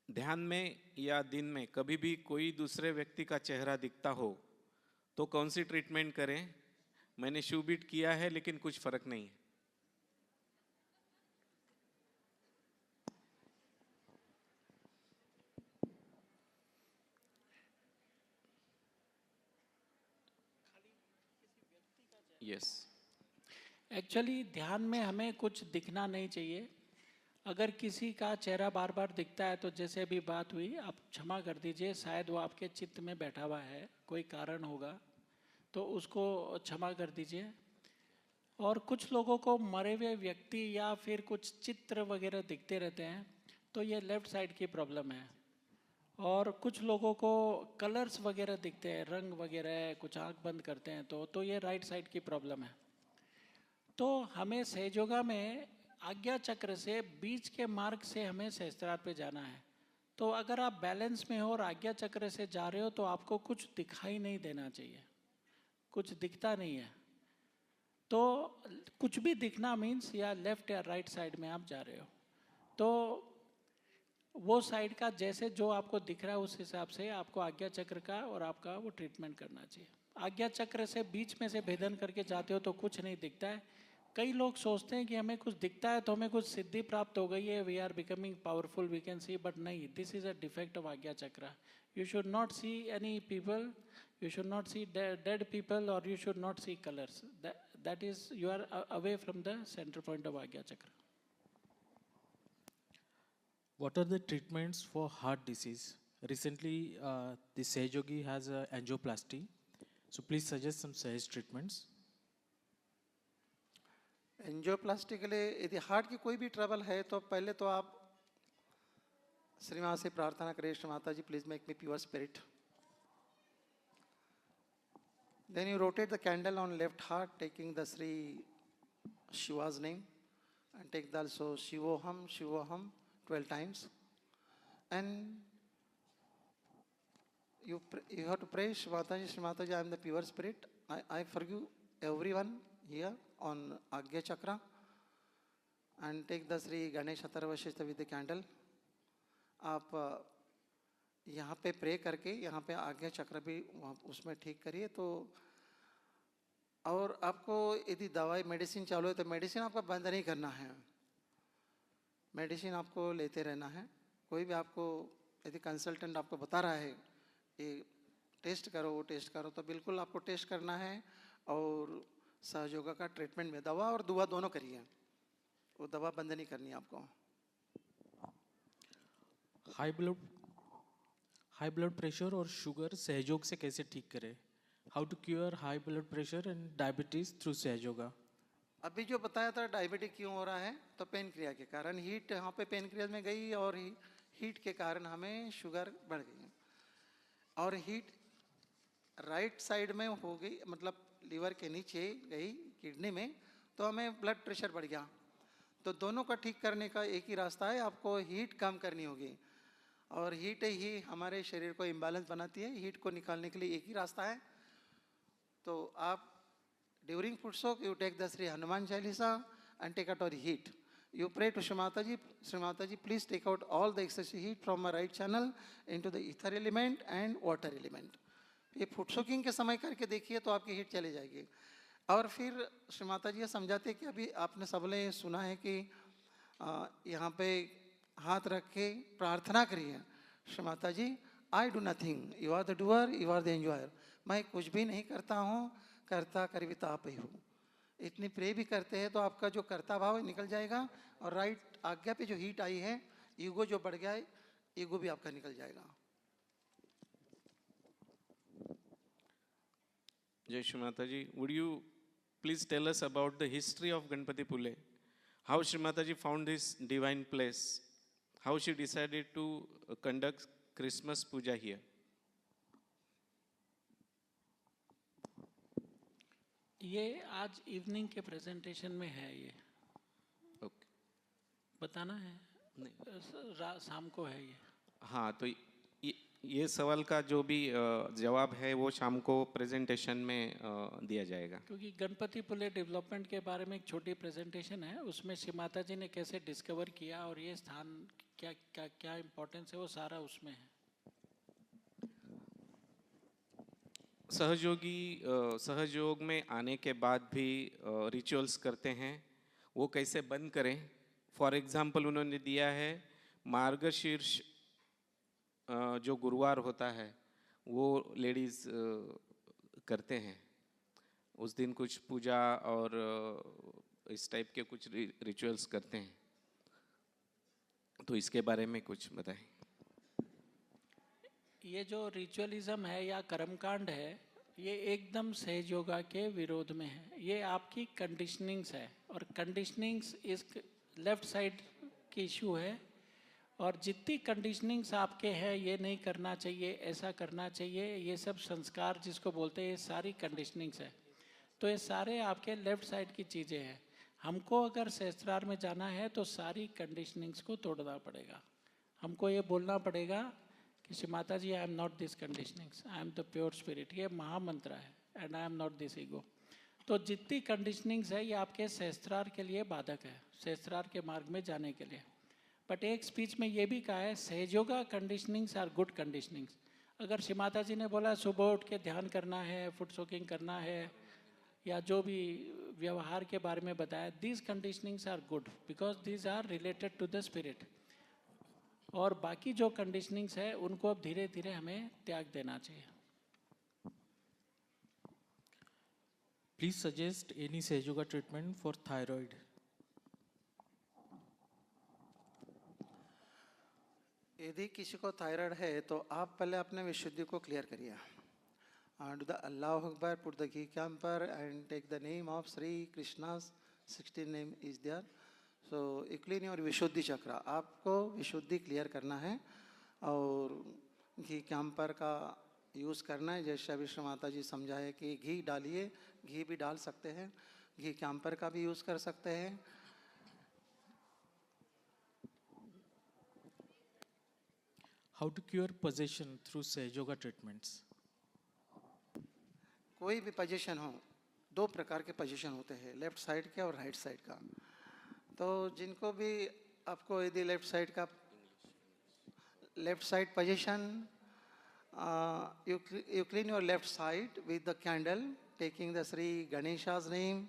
ध्यान में या दिन में कभी भी कोई दूसरे व्यक्ति का चेहरा दिखता हो तो कौन सी ट्रीटमेंट करें? मैंने शू बीट किया है लेकिन कुछ फर्क नहीं है। यस, एक्चुअली ध्यान में हमें कुछ दिखना नहीं चाहिए। अगर किसी का चेहरा बार बार दिखता है तो जैसे अभी बात हुई, आप क्षमा कर दीजिए, शायद वो आपके चित्त में बैठा हुआ है, कोई कारण होगा, तो उसको क्षमा कर दीजिए। और कुछ लोगों को मरे हुए व्यक्ति या फिर कुछ चित्र वगैरह दिखते रहते हैं, तो ये लेफ्ट साइड की प्रॉब्लम है। और कुछ लोगों को कलर्स वगैरह दिखते हैं, रंग वगैरह, कुछ आंख बंद करते हैं तो ये राइट साइड की प्रॉब्लम है। तो हमें सहयोगा में आज्ञा चक्र से बीच के मार्ग से हमें सहस्त्रार पे जाना है। तो अगर आप बैलेंस में हो और आज्ञा चक्र से जा रहे हो तो आपको कुछ दिखाई नहीं देना चाहिए, कुछ दिखता नहीं है। तो कुछ भी दिखना मीन्स या लेफ्ट या राइट साइड में आप जा रहे हो, तो वो साइड का जैसे जो आपको दिख रहा है उस हिसाब से आपको आज्ञा चक्र का और आपका वो ट्रीटमेंट करना चाहिए। आज्ञा चक्र से बीच में से भेदन करके जाते हो तो कुछ नहीं दिखता है, कई लोग सोचते हैं कि हमें कुछ दिखता है तो हमें कुछ सिद्धि प्राप्त हो गई है, we are becoming powerful, we can see, but नहीं, this is a defect of Agnya chakra. You should not see any people, you should not see dead people, or you should not see colors. That is, you are away from the center point of Agya Chakra. What are the treatments for heart disease? Recently, the Sahaj Yogi has a angioplasty. So please suggest some Sahaj treatments. Angioplasty के लिए यदि heart की कोई भी trouble है तो पहले तो आप श्री माँ से प्रार्थना करें, Shri Mata ji please make me pure spirit. Then you rotate the candle on left heart, taking the Sri Shiva's name, and take the also Shivoham, Shivoham 12 times. And you have to pray, Shri Mataji, I am the pure spirit. I forgive everyone here on Agya Chakra. And take the Sri Ganesh Atharvashishta with the candle. आप यहाँ पे pray करके यहाँ पे आज्ञा चक्र भी उसमें ठीक करिए. तो और आपको यदि दवाई मेडिसिन चालू है तो मेडिसिन आपका बंद नहीं करना है, मेडिसिन आपको लेते रहना है. कोई भी आपको यदि कंसल्टेंट आपको बता रहा है ये टेस्ट करो वो टेस्ट करो, तो बिल्कुल आपको टेस्ट करना है. और सहयोग का ट्रीटमेंट में दवा और दुआ दोनों करिए, वो दवा बंद नहीं करनी है आपको. हाई ब्लड प्रेशर और शुगर सहयोग से कैसे ठीक करें? How to cure high blood pressure and diabetes through Sahayoga? अभी जो बताया था डायबिटिक क्यों हो रहा है, तो पेनक्रिया के कारण, हीट यहाँ पे पेनक्रिया में गई और हीट के कारण हमें शुगर बढ़ गई. और हीट राइट साइड में हो गई, मतलब लीवर के नीचे गई किडनी में, तो हमें ब्लड प्रेशर बढ़ गया. तो दोनों का ठीक करने का एक ही रास्ता है, आपको हीट कम करनी होगी. और हीट ही हमारे शरीर को इम्बैलेंस बनाती है. हीट को निकालने के लिए एक ही रास्ता है. तो आप during food soak you take the Shri Hanuman Chalisa and take out all heat. You pray to Shri Mata ji please take out all the excessive heat from my right channel into the ether element and water element. ये food soaking के समय करके देखिए तो आपकी heat चली जाएगी. और फिर श्री माता जी ये समझाते हैं कि अभी आपने सबने सुना है कि यहाँ पे हाथ रख के प्रार्थना करिए, Shri Mata ji I do nothing, you are the doer, you are the enjoyer. मैं कुछ भी नहीं करता हूँ, करता करविता आप ही हो. इतनी प्रे भी करते हैं तो आपका जो कर्ता भाव है निकल जाएगा. और राइट आज्ञा पे जो हीट आई है, ईगो जो बढ़ गया है, ईगो भी आपका निकल जाएगा. जय Shri Mata ji. Would you please tell us about the history of Ganapati Pule, how Shri Mata ji found this divine place, how she decided to conduct Christmas puja here? ये आज इवनिंग के प्रेजेंटेशन में है. ये ओके, बताना है नहीं शाम को है ये. हाँ, तो ये सवाल का जो भी जवाब है वो शाम को प्रेजेंटेशन में दिया जाएगा. क्योंकि गणपति पुले डेवलपमेंट के बारे में एक छोटी प्रेजेंटेशन है, उसमें श्री माता जी ने कैसे डिस्कवर किया और ये स्थान क्या क्या क्या इम्पोर्टेंस है, वो सारा उसमें है. सहयोग में आने के बाद भी रिचुअल्स करते हैं, वो कैसे बंद करें. फॉर एग्जांपल उन्होंने दिया है मार्गशीर्ष जो गुरुवार होता है वो लेडीज़ करते हैं, उस दिन कुछ पूजा और इस टाइप के कुछ रिचुअल्स करते हैं, तो इसके बारे में कुछ बताएं. ये जो रिचुअलिज्म है या कर्मकांड है, ये एकदम सहज योगा के विरोध में है. ये आपकी कंडीशनिंग्स है, और कंडीशनिंग्स इस लेफ्ट साइड की इशू है. और जितनी कंडीशनिंग्स आपके हैं, ये नहीं करना चाहिए, ऐसा करना चाहिए, ये सब संस्कार जिसको बोलते हैं, ये सारी कंडीशनिंग्स है. तो ये सारे आपके लेफ्ट साइड की चीज़ें हैं. हमको अगर सहस्त्रार में जाना है तो सारी कंडीशनिंग्स को तोड़ना पड़ेगा. हमको ये बोलना पड़ेगा कि Shri Mata ji, I am not this conditionings, I am the pure spirit. ये महामंत्र है, and I am not this ego. तो जितनी कंडीशनिंग्स है ये आपके सहस्त्रार के लिए बाधक है, सहस्त्रार के मार्ग में जाने के लिए. बट एक स्पीच में ये भी कहा है, सहयोगा कंडीशनिंग्स आर गुड कंडीशनिंग्स. अगर श्री माता जी ने बोला सुबह उठ के ध्यान करना है, फुट सोकिंग करना है, या जो भी व्यवहार के बारे में बताया, these conditionings are good because these are related to the spirit. और बाकी जो कंडीशनिंग्स है उनको अब धीरे धीरे हमें त्याग देना चाहिए। Please suggest any Sage Yoga treatment for thyroid. यदि किसी को थायराइड है तो आप पहले अपने विशुद्धि को क्लियर करिए। Do the Allahu Akbar, put the ghee camper and take the name of Sri Krishna's 16 name is there. So you clean your विशुद्धि चक्र, आपको विशुद्धि क्लियर करना है और घी कैंपर का यूज़ करना है। जैसे अभी श्री माता जी समझाए कि घी डालिए, घी भी डाल सकते हैं, घी कैंपर का भी यूज़ कर सकते हैं। How to cure possession through Sage Yoga treatments? कोई भी पोजीशन हो, दो प्रकार के पोजीशन होते हैं, लेफ्ट साइड के और राइट साइड का। तो जिनको भी आपको यदि लेफ्ट साइड का left side position, you clean your left side with the candle, taking the Sri Ganesha's name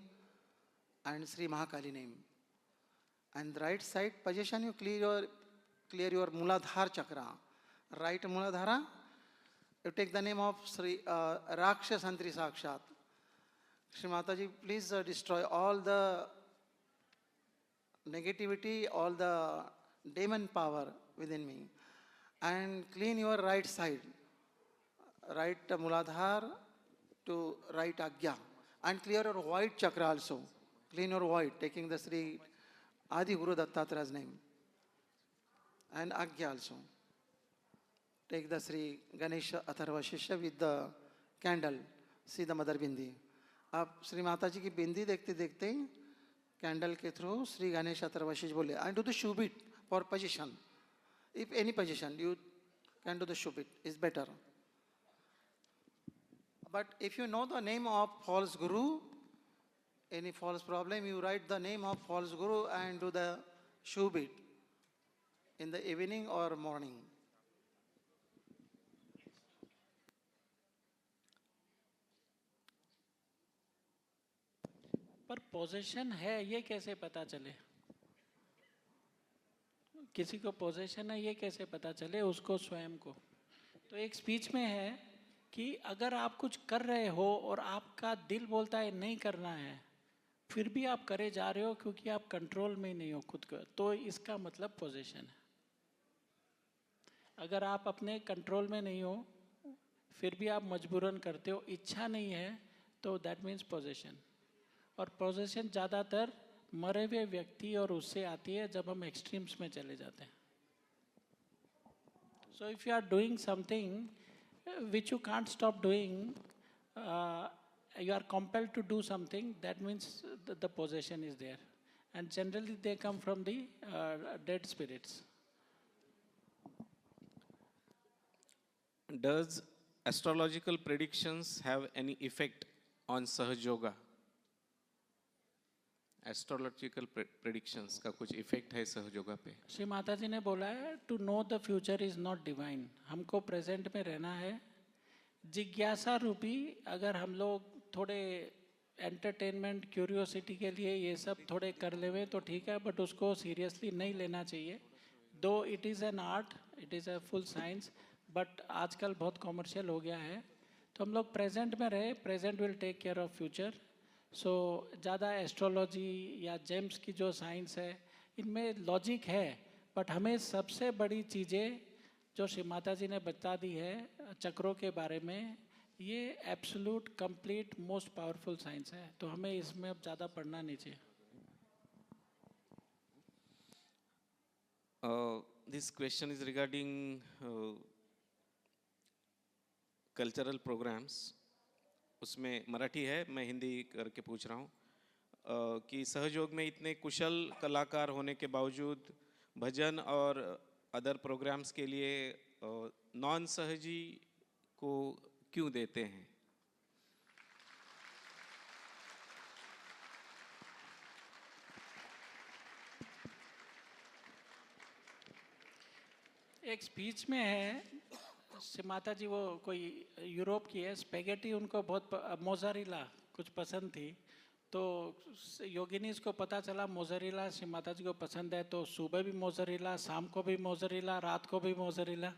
and Sri Mahakali name. And the right side position, you clear your Muladhara chakra. Right Muladhara, you take the name of Sri Rakshasantri Sakshat. Shri Mataji, please destroy all the negativity, all the demon power within me. And clean your right side, right Muladhara to right Agya. And clear your white chakra also. Clean your white, taking the Sri Adi Guru Dattatraya's name. And Agya also. Take the Sri Ganesha Atharva Shishya with the candle. See the mother bindi. आप श्री माता जी की बिंदी देखते देखते candle के through Shri Ganesh Atharva शीश बोले, and do the shubit for position. If any position you can do the shubit is better. But if you know the name of false guru, any false problem, you write the name of false guru and do the shubit in the evening or morning. पर possession है ये कैसे पता चले? किसी को possession है ये कैसे पता चले उसको स्वयं को? तो एक स्पीच में है कि अगर आप कुछ कर रहे हो और आपका दिल बोलता है नहीं करना है, फिर भी आप करे जा रहे हो क्योंकि आप कंट्रोल में ही नहीं हो खुद को, तो इसका मतलब पोजेशन है। अगर आप अपने कंट्रोल में नहीं हो फिर भी आप मजबूरन करते हो, इच्छा नहीं है, तो दैट मीन्स पोजेशन। और पोजेशन ज़्यादातर मरे हुए व्यक्ति और उससे आती है जब हम एक्सट्रीम्स में चले जाते हैं। So if you are doing something which you can't stop doing, you are compelled to do something, that means the possession is there. And generally they come from the dead spirits. Does astrological predictions have any effect on Sahaj Yoga? Astrological predictions का कुछ effect है सहज योगा पे? श्री माता जी ने बोला है to know the future is not divine, हमको present में रहना है। जिज्ञासा रूपी अगर हम लोग थोड़े एंटरटेनमेंट क्यूरियोसिटी के लिए ये सब थोड़े कर लेवे तो ठीक है, बट उसको सीरियसली नहीं लेना चाहिए। दो it is an art, it is a full science, but आजकल बहुत कॉमर्शियल हो गया है। तो हम लोग प्रेजेंट में रहे, present will take care of future. So ज़्यादा एस्ट्रोलॉजी या जेम्स की जो साइंस है इनमें लॉजिक है, बट हमें सबसे बड़ी चीज़ें जो श्री माता जी ने बता दी है चक्रों के बारे में, ये absolute complete most powerful science है, तो हमें इसमें अब ज़्यादा पढ़ना नहीं चाहिए। This question is regarding cultural programmes. उसमें मराठी है, मैं हिंदी करके पूछ रहा हूँ कि सहयोग में इतने कुशल कलाकार होने के बावजूद भजन और अदर प्रोग्राम्स के लिए नॉन सहजी को क्यों देते हैं? एक स्पीच में है श्री माता जी, वो कोई यूरोप की है, स्पेगेटी उनको बहुत मोजारेला कुछ पसंद थी, तो योगिनीज को पता चला मोजरेला श्री माता जी को पसंद है, तो सुबह भी मोजरेला, शाम को भी मोजरेला, रात को भी मोजरेला।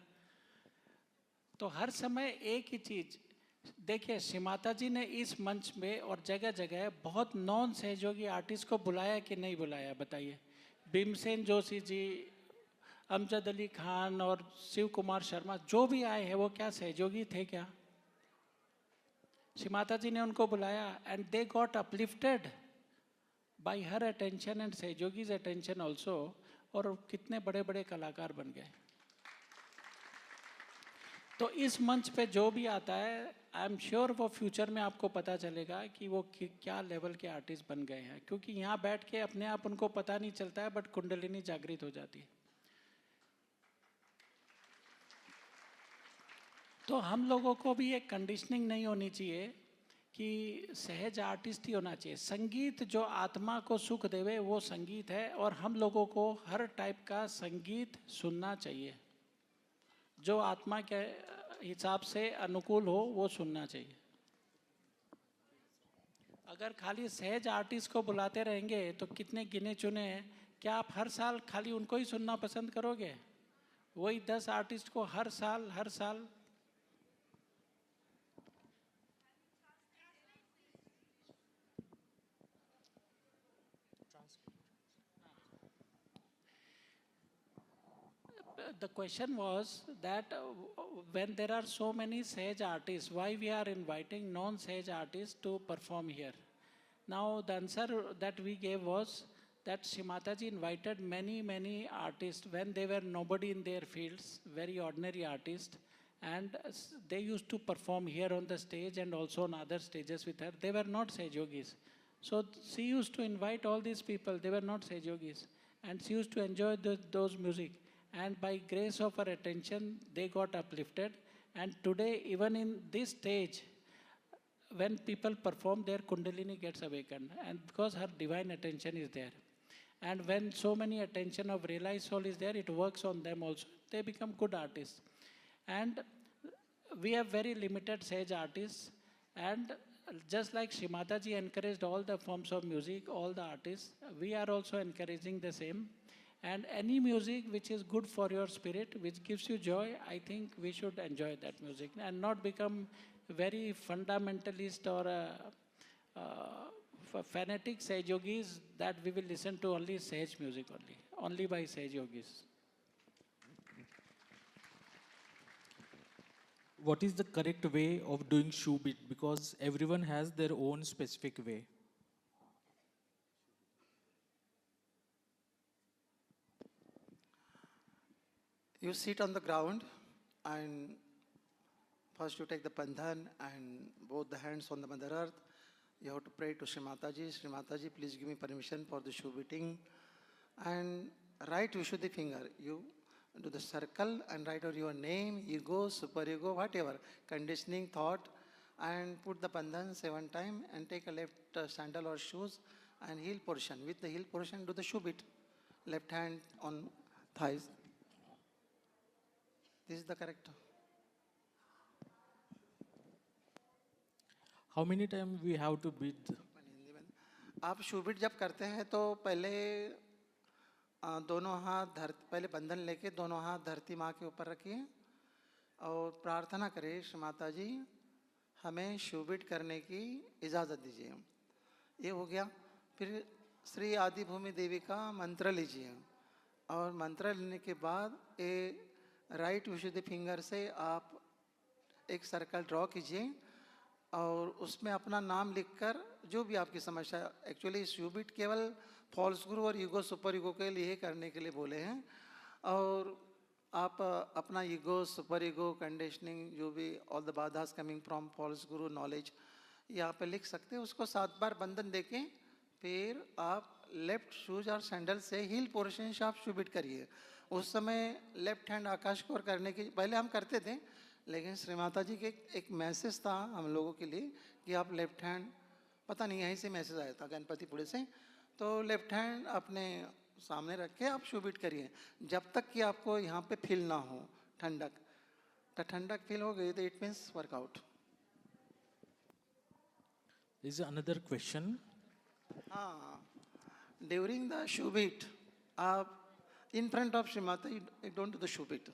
तो हर समय एक ही चीज देखिए, श्री माता जी ने इस मंच में और जगह जगह बहुत नॉन सहयोगी आर्टिस्ट को बुलाया कि नहीं बुलाया, बताइए। भीमसेन जोशी जी, अमजद अली खान और शिव कुमार शर्मा जो भी आए हैं, वो क्या सहयोगी थे क्या? श्री माता जी ने उनको बुलाया and they got uplifted by her attention and सहयोगीज अटेंशन ऑल्सो, और कितने बड़े बड़े कलाकार बन गए। तो इस मंच पे जो भी आता है, आई एम श्योर वो फ्यूचर में आपको पता चलेगा कि वो क्या लेवल के आर्टिस्ट बन गए हैं, क्योंकि यहाँ बैठ के अपने आप उनको पता नहीं चलता है, बट कुंडलिनी जागृत हो जाती है। तो हम लोगों को भी एक कंडीशनिंग नहीं होनी चाहिए कि सहज आर्टिस्ट ही होना चाहिए। संगीत जो आत्मा को सुख देवे वो संगीत है, और हम लोगों को हर टाइप का संगीत सुनना चाहिए। जो आत्मा के हिसाब से अनुकूल हो वो सुनना चाहिए। अगर खाली सहज आर्टिस्ट को बुलाते रहेंगे तो कितने गिने चुने हैं, क्या आप हर साल खाली उनको ही सुनना पसंद करोगे? वही 10 आर्टिस्ट को हर साल the question was that when there are so many sage artists, why we are inviting non-sage artists to perform here? Now the answer that we gave was that Shri Mataji invited many artists when they were nobody in their fields, very ordinary artists, and they used to perform here on the stage and also on other stages with her. They were not sage yogis. So she used to invite all these people, they were not sage yogis, and she used to enjoy those music. And by grace of her attention, they got uplifted. And today, even in this stage, when people perform, their Kundalini gets awakened, and because her divine attention is there. And when so many attention of realized soul is there, it works on them also. They become good artists. And we have very limited sage artists, and just like Shri Mataji encouraged all the forms of music, all the artists, we are also encouraging the same. And any music which is good for your spirit, which gives you joy, I think we should enjoy that music and not become very fundamentalist or fanatic sage yogis that we will listen to only sage music only by sage yogis. What is the correct way of doing shoe beat? Because everyone has their own specific way. You sit on the ground and first you take the bandhan and both the hands on the Mother Earth. You have to pray to Shri Mataji. Shri Mataji, please give me permission for the shoe beating. And right Vishuddhi finger. You do the circle and write out your name, ego, super ego, whatever, conditioning, thought, and put the bandhan 7 times and take a left sandal or shoes and heel portion. With the heel portion, do the shoe beat. Left hand on thighs. This is the correct. How many times we have to beat? आप शू beat जब करते हैं तो पहले दोनों हाथ पहले बंधन लेके दोनों हाथ धरती माँ के ऊपर रखिए और प्रार्थना करें, श्री माता जी हमें शू बीट करने की इजाज़त दीजिए। ये हो गया। फिर श्री आदि भूमि देवी का मंत्र लीजिए और मंत्र लेने के बाद ये राइट विशुद्धि फिंगर से आप एक सर्कल ड्रॉ कीजिए और उसमें अपना नाम लिखकर जो भी आपकी समस्या, एक्चुअली शू बीट केवल फॉल्स गुरु और ईगो सुपर ईगो के लिए करने के लिए बोले हैं, और आप अपना ईगो सुपर ईगो कंडीशनिंग जो भी ऑल द बाधास coming from false guru knowledge यहाँ पे लिख सकते हैं। उसको 7 बार बंधन देके फिर आप लेफ्ट शूज और सैंडल से हील पोर्शन से आप शू बीट करिए। उस समय लेफ्ट हैंड आकाश को करने की पहले हम करते थे, लेकिन श्री माता जी के एक मैसेज था हम लोगों के लिए कि आप लेफ्ट हैंड, पता नहीं यहीं से मैसेज आया था गणपतिपुरे से, तो लेफ्ट हैंड अपने सामने रख के आप शू बीट करिए जब तक कि आपको यहाँ पे फील ना हो ठंडक। तो ठंडक फील हो गई तो it means workout. Is another question. हाँ, ड्यूरिंग द शूबिट आप इन front of Shri Mata ji don't do the शूबिट,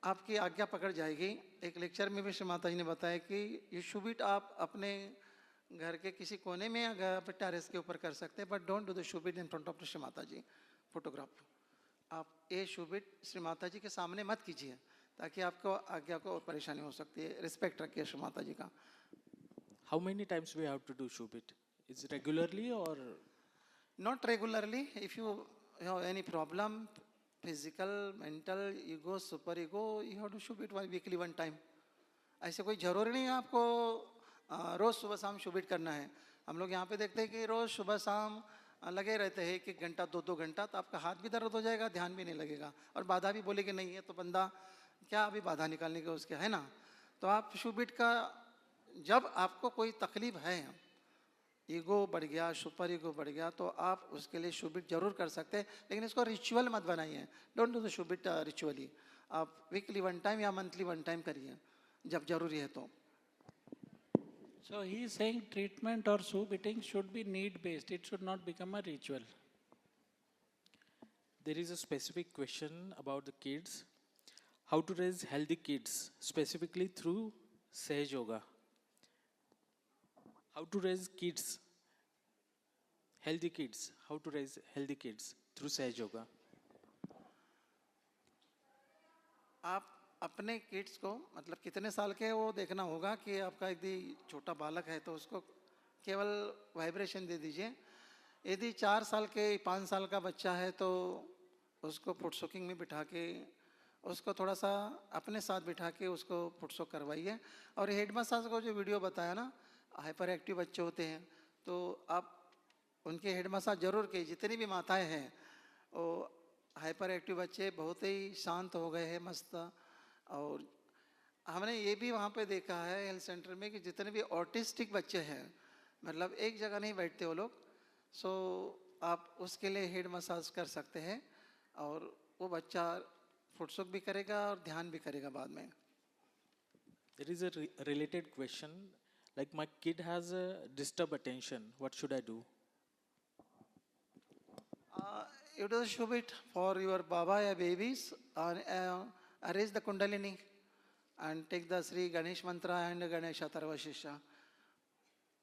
आपकी आज्ञा पकड़ जाएगी। एक लेक्चर में भी श्री माता जी ने बताया कि ये शूबिट आप अपने घर के किसी कोने में या टेरेस के ऊपर कर सकते हैं, but don't do the shoebeat in front of Shri Mata ji photograph. आप ये शूबिट श्री माता जी के सामने मत कीजिए, ताकि आपको आज्ञा को परेशानी हो सकती है। रिस्पेक्ट रखिए श्री माता जी का। How many times we have to do shubit? Is it regularly or Not regularly. If you have any problem, physical, mental, ego, super ego, you have to shoot it weekly one time. ऐसे कोई जरूरी नहीं है आपको रोज सुबह शाम शुबिट करना है। हम लोग यहाँ पे देखते हैं कि रोज सुबह शाम लगे रहते हैं 1-1 घंटा 2-2 घंटा, तो आपका हाथ भी दर्द हो जाएगा, ध्यान भी नहीं लगेगा, और बाधा भी बोले कि नहीं है, तो बंदा क्या अभी बाधा निकालने के उसके, है ना। तो आप शुबिट का जब आपको कोई तकलीफ है, ईगो बढ़ गया, सुपर ईगो बढ़ गया, तो आप उसके लिए शुबिट जरूर कर सकते हैं, लेकिन इसको रिचुअल मत बनाइए। Don't do the shoebeat ritually. आप वीकली वन टाइम या मंथली वन टाइम करिए जब जरूरी है तो। So he is saying treatment or shubitting should be need based. It should not become a ritual. there is a specific question about the kids? How to raise healthy kids, specifically through Sahaj Yoga? How to raise kids, healthy kids? How to raise healthy kids through Sahaj Yoga? आप अपने kids को, मतलब कितने साल के वो देखना होगा कि आपका यदि छोटा बालक है तो उसको केवल वाइब्रेशन दे दीजिए। यदि 4 साल के 5 साल का बच्चा है तो उसको फुट सोकिंग में बिठा के उसको थोड़ा सा अपने साथ बिठा के उसको फुट सोक करवाइए। और हेड मसाज को जो वीडियो बताया ना, हाइपर एक्टिव बच्चे होते हैं तो आप उनके हेड मसाज जरूर कीजिए। जितनी भी माताएं हैं वो हाइपर एक्टिव बच्चे बहुत ही शांत हो गए हैं, मस्त। और हमने ये भी वहाँ पे देखा है हेल्थ सेंटर में कि जितने भी ऑटिस्टिक बच्चे हैं, मतलब एक जगह नहीं बैठते वो लोग, सो आप उसके लिए हेड मसाज कर सकते हैं और वो बच्चा फुटसुक भी करेगा और ध्यान भी करेगा बाद में। There is a related question, like my kid has a disturbed attention. What should I do? You do shubit for your baba ya babies, arrange the kundalini and take the Sri Ganesh mantra and Ganesh Atharvashisha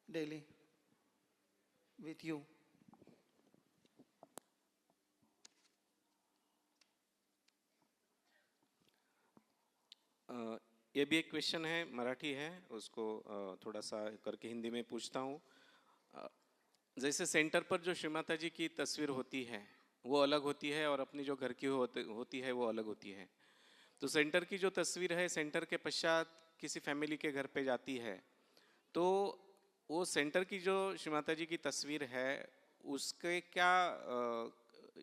daily with you. ये भी एक question है, मराठी है, उसको थोड़ा सा करके हिंदी में पूछता हूँ। जैसे सेंटर पर जो श्री माता जी की तस्वीर होती है वो अलग होती है और अपनी जो घर की होती है वो अलग होती है। तो सेंटर की जो तस्वीर है, सेंटर के पश्चात किसी फैमिली के घर पे जाती है, तो वो सेंटर की जो श्री माता जी की तस्वीर है उसके क्या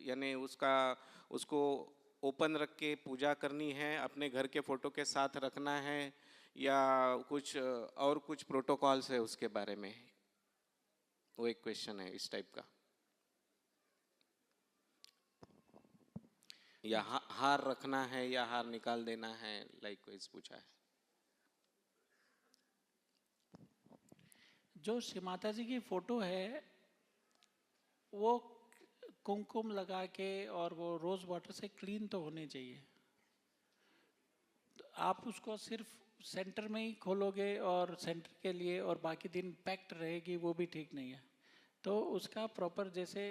यानी उसको ओपन रख के पूजा करनी है, अपने घर के फोटो के साथ रखना है, या कुछ प्रोटोकॉल्स है उसके बारे में? वो एक क्वेश्चन है इस टाइप का। या हार रखना है या हार निकाल देना है, लाइक पूछा है। जो श्री माता जी की फोटो है वो कुमकुम लगा के और वो रोज वाटर से क्लीन तो होने चाहिए। तो आप उसको सिर्फ सेंटर में ही खोलोगे और सेंटर के लिए और बाकी दिन पैक्ड रहेगी, वो भी ठीक नहीं है। तो उसका प्रॉपर जैसे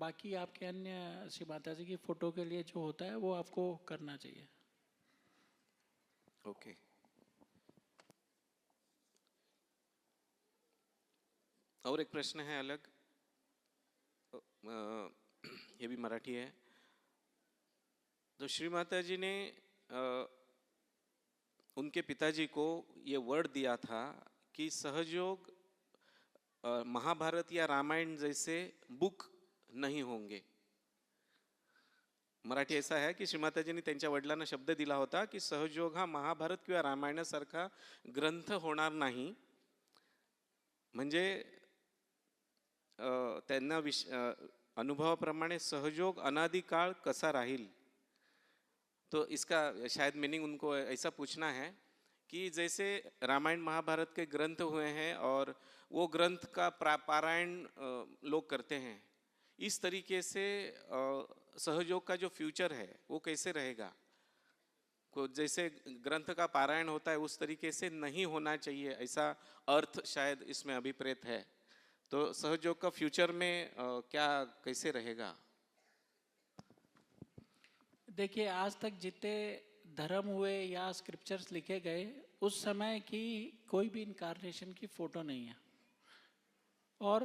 बाकी आपके अन्य श्री माता जी की फोटो के लिए जो होता है वो आपको करना चाहिए। ओके। और एक प्रश्न है अलग, ये भी मराठी है। तो श्री माता जी ने उनके पिताजी को ये वर्ड दिया था कि सहयोग महाभारत या रामायण जैसे बुक नहीं होंगे। मराठी ऐसा है की श्री माताजींनी त्यांच्या वडिलांना शब्द दिला होता की सहयोग हा महाभारत किंवा रामायणासारखा ग्रंथ होणार नाही, म्हणजे त्यांना अनुभवाप्रमाणे सहयोग अनादिकाल कसा राहील। तो इसका शायद मीनिंग उनको ऐसा पूछना है कि जैसे रामायण महाभारत के ग्रंथ हुए हैं और वो ग्रंथ का पारायण लोग करते हैं। इस तरीके से सहयोग का जो फ्यूचर है वो कैसे रहेगा? को जैसे ग्रंथ का पारायण होता है उस तरीके से नहीं होना चाहिए, ऐसा अर्थ शायद इसमें अभिप्रेत है। तो सहयोग का फ्यूचर में क्या कैसे रहेगा? देखिए, आज तक जितने धर्म हुए या स्क्रिप्चर्स लिखे गए, उस समय की कोई भी इनकारनेशन की फोटो नहीं है, और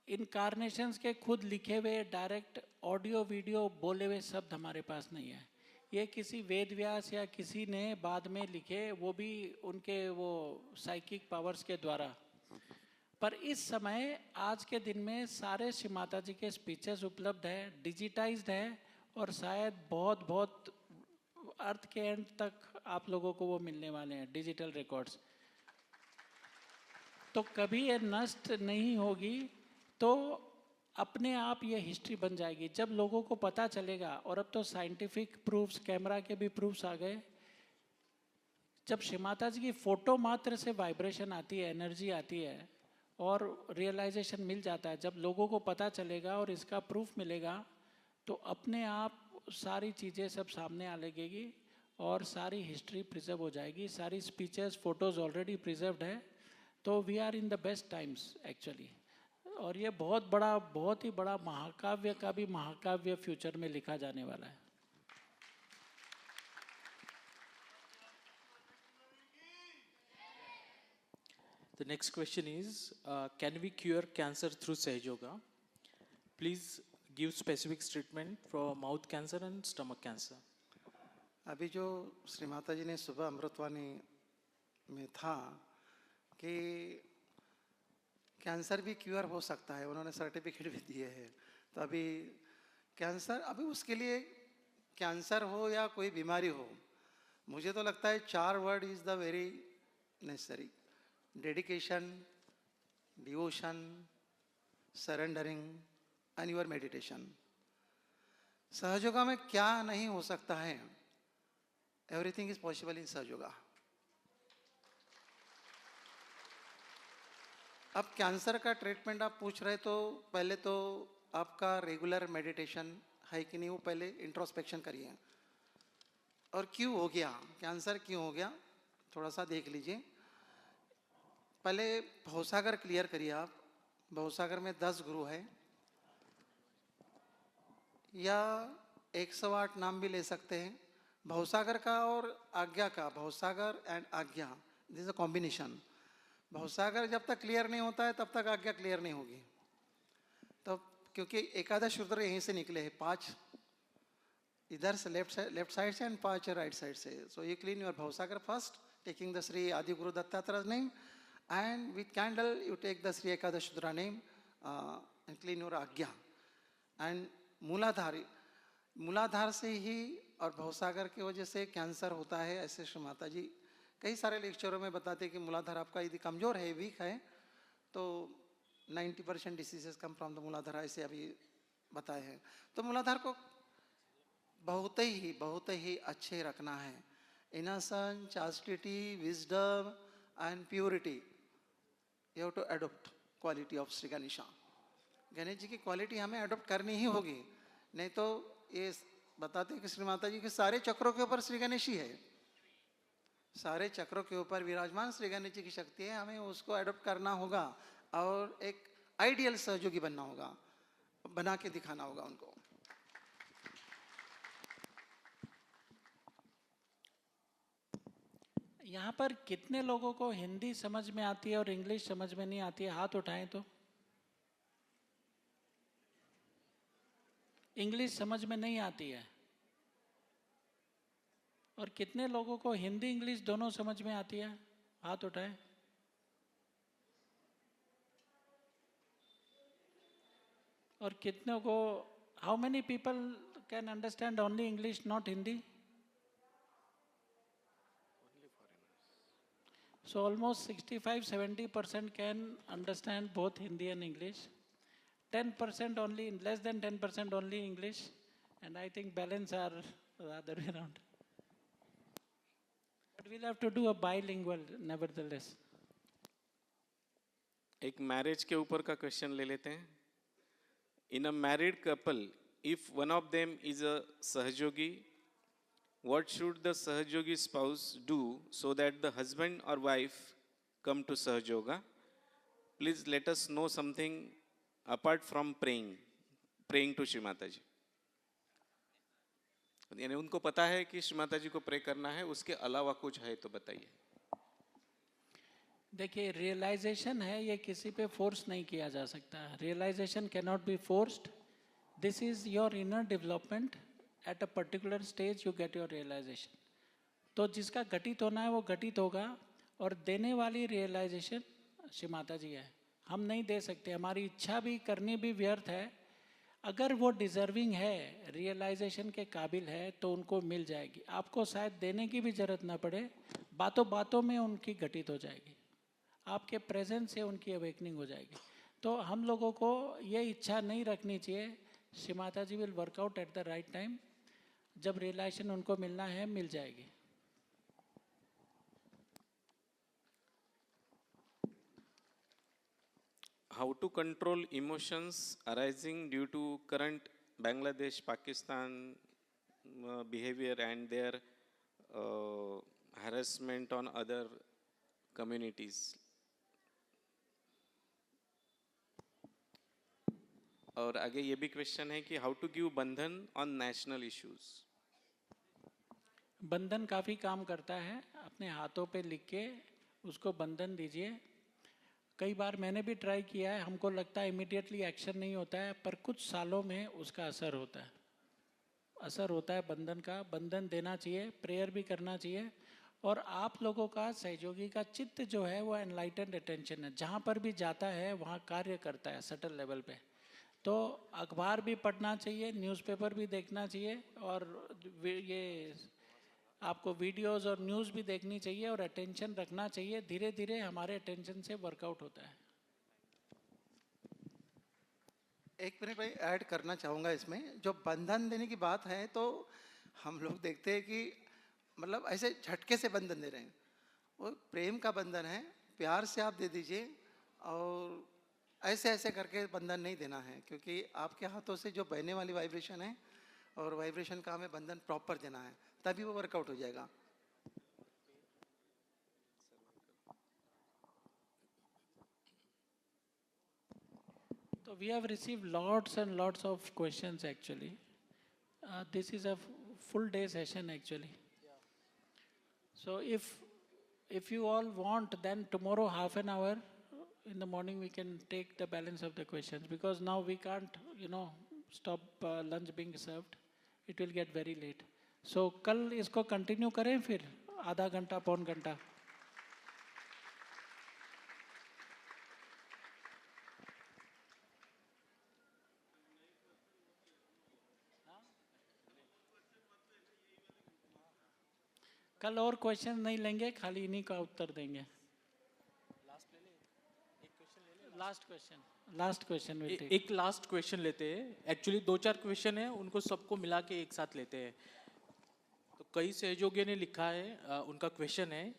इनकारनेशंस के खुद लिखे हुए डायरेक्ट ऑडियो वीडियो बोले हुए शब्द हमारे पास नहीं है। ये किसी वेद व्यास या किसी ने बाद में लिखे, वो भी उनके वो साइकिक पावर्स के द्वारा। पर इस समय आज के दिन में सारे श्री माता जी के स्पीचेस उपलब्ध है, डिजिटाइज्ड है, और शायद बहुत बहुत अर्थ के एंड तक आप लोगों को वो मिलने वाले हैं डिजिटल रिकॉर्ड्स। तो कभी ये नष्ट नहीं होगी, तो अपने आप ये हिस्ट्री बन जाएगी जब लोगों को पता चलेगा। और अब तो साइंटिफिक प्रूफ्स, कैमरा के भी प्रूफ्स आ गए। जब श्री माता जी की फोटो मात्र से वाइब्रेशन आती है, एनर्जी आती है, और रियलाइजेशन मिल जाता है, जब लोगों को पता चलेगा और इसका प्रूफ मिलेगा, तो अपने आप सारी चीज़ें सब सामने आ लगेगी और सारी हिस्ट्री प्रिजर्व हो जाएगी। सारी स्पीचेस, फोटोज ऑलरेडी प्रिजर्व्ड है। तो we are in the best times actually. और ये बहुत ही बड़ा महाकाव्य का भी महाकाव्य फ्यूचर में लिखा जाने वाला है। The next question is, can we cure cancer through Sahaj Yoga? Please give specific treatment for mouth cancer and stomach cancer. अभी जो श्री माता जी ने सुबह अमृतवाणी में था कि कैंसर भी क्योर हो सकता है, उन्होंने सर्टिफिकेट भी दिए हैं। तो अभी कैंसर, अभी उसके लिए कैंसर हो या कोई बीमारी हो, मुझे तो लगता है 4 word is the very necessary: dedication, devotion, surrendering and your meditation. Sahayoga में क्या नहीं हो सकता है? Everything is possible in Sahayoga. अब कैंसर का ट्रीटमेंट आप पूछ रहे, तो पहले तो आपका रेगुलर मेडिटेशन है कि नहीं, वो पहले इंट्रोस्पेक्शन करिए। और क्यों हो गया कैंसर, क्यों हो गया, थोड़ा सा देख लीजिए। पहले भवसागर क्लियर करिए आप। भवसागर में 10 गुरु है, या 108 नाम भी ले सकते हैं। भवसागर का और आज्ञा का, भवसागर एंड आज्ञा, दिस अ कॉम्बिनेशन। भवसागर जब तक क्लियर नहीं होता है तब तक आज्ञा क्लियर नहीं होगी। तो क्योंकि एकादश रुद्र यहीं से निकले हैं, 5 इधर से लेफ्ट साइड से एंड 5 राइट साइड से। So you clean your Bhavsagar first, taking the Shri Adi Guru Dattatreya name, and with candle you take the Shri Ekadasha Rudra name and clean your Agnya. And Mooladhara से ही और भवसागर की वजह से कैंसर होता है। ऐसे श्री माता जी कई सारे लेक्चरों में बताते हैं कि मूलाधार आपका यदि कमज़ोर है, वीक है, तो 90% डिसीजेस कम फ्रॉम द मूलाधार, ऐसे अभी बताए हैं। तो मूलाधार को बहुत ही अच्छे रखना है। Innocence, chastity, wisdom and purity, you have to adopt quality of Shri Ganesha. Ganesh ji की क्वालिटी हमें अडॉप्ट करनी ही होगी, नहीं तो ये बताते हैं कि श्री माता जी के सारे चक्रों के ऊपर श्री गणेश ही है। सारे चक्रों के ऊपर विराजमान श्री गणेश जी की शक्ति है, हमें उसको अडॉप्ट करना होगा और एक आइडियल सहयोगी बनना होगा, बना के दिखाना होगा उनको। यहाँ पर कितने लोगों को हिंदी समझ में आती है और इंग्लिश समझ में नहीं आती है? हाथ उठाएं तो। इंग्लिश समझ में नहीं आती है। और कितने लोगों को हिंदी इंग्लिश दोनों समझ में आती है? हाथ उठाएं। और कितनों को, how many people can understand only English, not Hindi? So almost 65-70% can understand both Hindi and English. 10% only, less than 10% only English, and I think balance are the other way around. But we'll have to do a bilingual nevertheless. एक marriage के ऊपर का question ले लेते हैं. In a married couple, if one of them is a सहयोगी, what should the Sahajogi spouse do so that the husband or wife come to Sahajoga? Please let us know something apart from praying to Shri Mata ji. यानी उनको पता है कि श्री माता जी को pray करना है, उसके अलावा कुछ है तो बताइए. देखिए, रियलाइजेशन है, ये किसी पे फोर्स नहीं किया जा सकता. Realisation can not be forced. This is your inner development. At a particular stage you get your realisation. तो जिसका घटित होना है वो घटित होगा, और देने वाली रियलाइजेशन श्री माता जी है. हम नहीं दे सकते, हमारी इच्छा भी करनी भी व्यर्थ है. अगर वो डिजर्विंग है, रियलाइजेशन के काबिल है, तो उनको मिल जाएगी. आपको शायद देने की भी जरूरत ना पड़े, बातों बातों में उनकी घटित हो जाएगी. आपके प्रेजेंस से उनकी अवेकनिंग हो जाएगी. तो हम लोगों को ये इच्छा नहीं रखनी चाहिए. Shri Mata ji will work out at the right time. जब रियलाइजेशन उनको मिलना है, मिल जाएगी. How to control emotions arising due to current Bangladesh-Pakistan behavior and their harassment on other communities. और आगे ये भी क्वेश्चन है कि हाउ टू गिव बंधन ऑन नेशनल इश्यूज. बंधन काफ़ी काम करता है. अपने हाथों पे लिख के उसको बंधन दीजिए. कई बार मैंने भी ट्राई किया है. हमको लगता है इमीडिएटली एक्शन नहीं होता है, पर कुछ सालों में उसका असर होता है. असर होता है बंधन का. बंधन देना चाहिए, प्रेयर भी करना चाहिए. और आप लोगों का, सहयोगी का चित्त जो है वो एनलाइटेंड अटेंशन है. जहाँ पर भी जाता है वहाँ कार्य करता है सटल लेवल पे. तो अखबार भी पढ़ना चाहिए, न्यूज़पेपर भी देखना चाहिए, और ये आपको वीडियोस और न्यूज़ भी देखनी चाहिए, और अटेंशन रखना चाहिए. धीरे धीरे हमारे अटेंशन से वर्कआउट होता है. एक मिनट भाई ऐड करना चाहूँगा इसमें. जो बंधन देने की बात है, तो हम लोग देखते हैं कि मतलब ऐसे झटके से बंधन दे रहे हैं. वो प्रेम का बंधन है, प्यार से आप दे दीजिए. और ऐसे ऐसे करके बंधन नहीं देना है, क्योंकि आपके हाथों से जो बहने वाली वाइब्रेशन है, और वाइब्रेशन का हमें बंधन प्रॉपर देना है, तभी वो वर्कआउट हो जाएगा. So we have received lots and lots of questions actually. This is a full day session actually. So if you all want, then tomorrow half an hour in the morning we can take the balance of the questions, because now we can't, stop lunch being served. It will get very late. So कल इसको continue करें, फिर आधा घंटा पौन घंटा. कल और क्वेश्चन नहीं लेंगे, खाली इन्हीं का उत्तर देंगे. लास्ट क्वेश्चन एक लास्ट क्वेश्चन लेते हैं. एक्चुअली 2-4 क्वेश्चन है, उनको सबको मिला के एक साथ लेते हैं. तो कई सहयोगियों ने लिखा है, उनका क्वेश्चन है,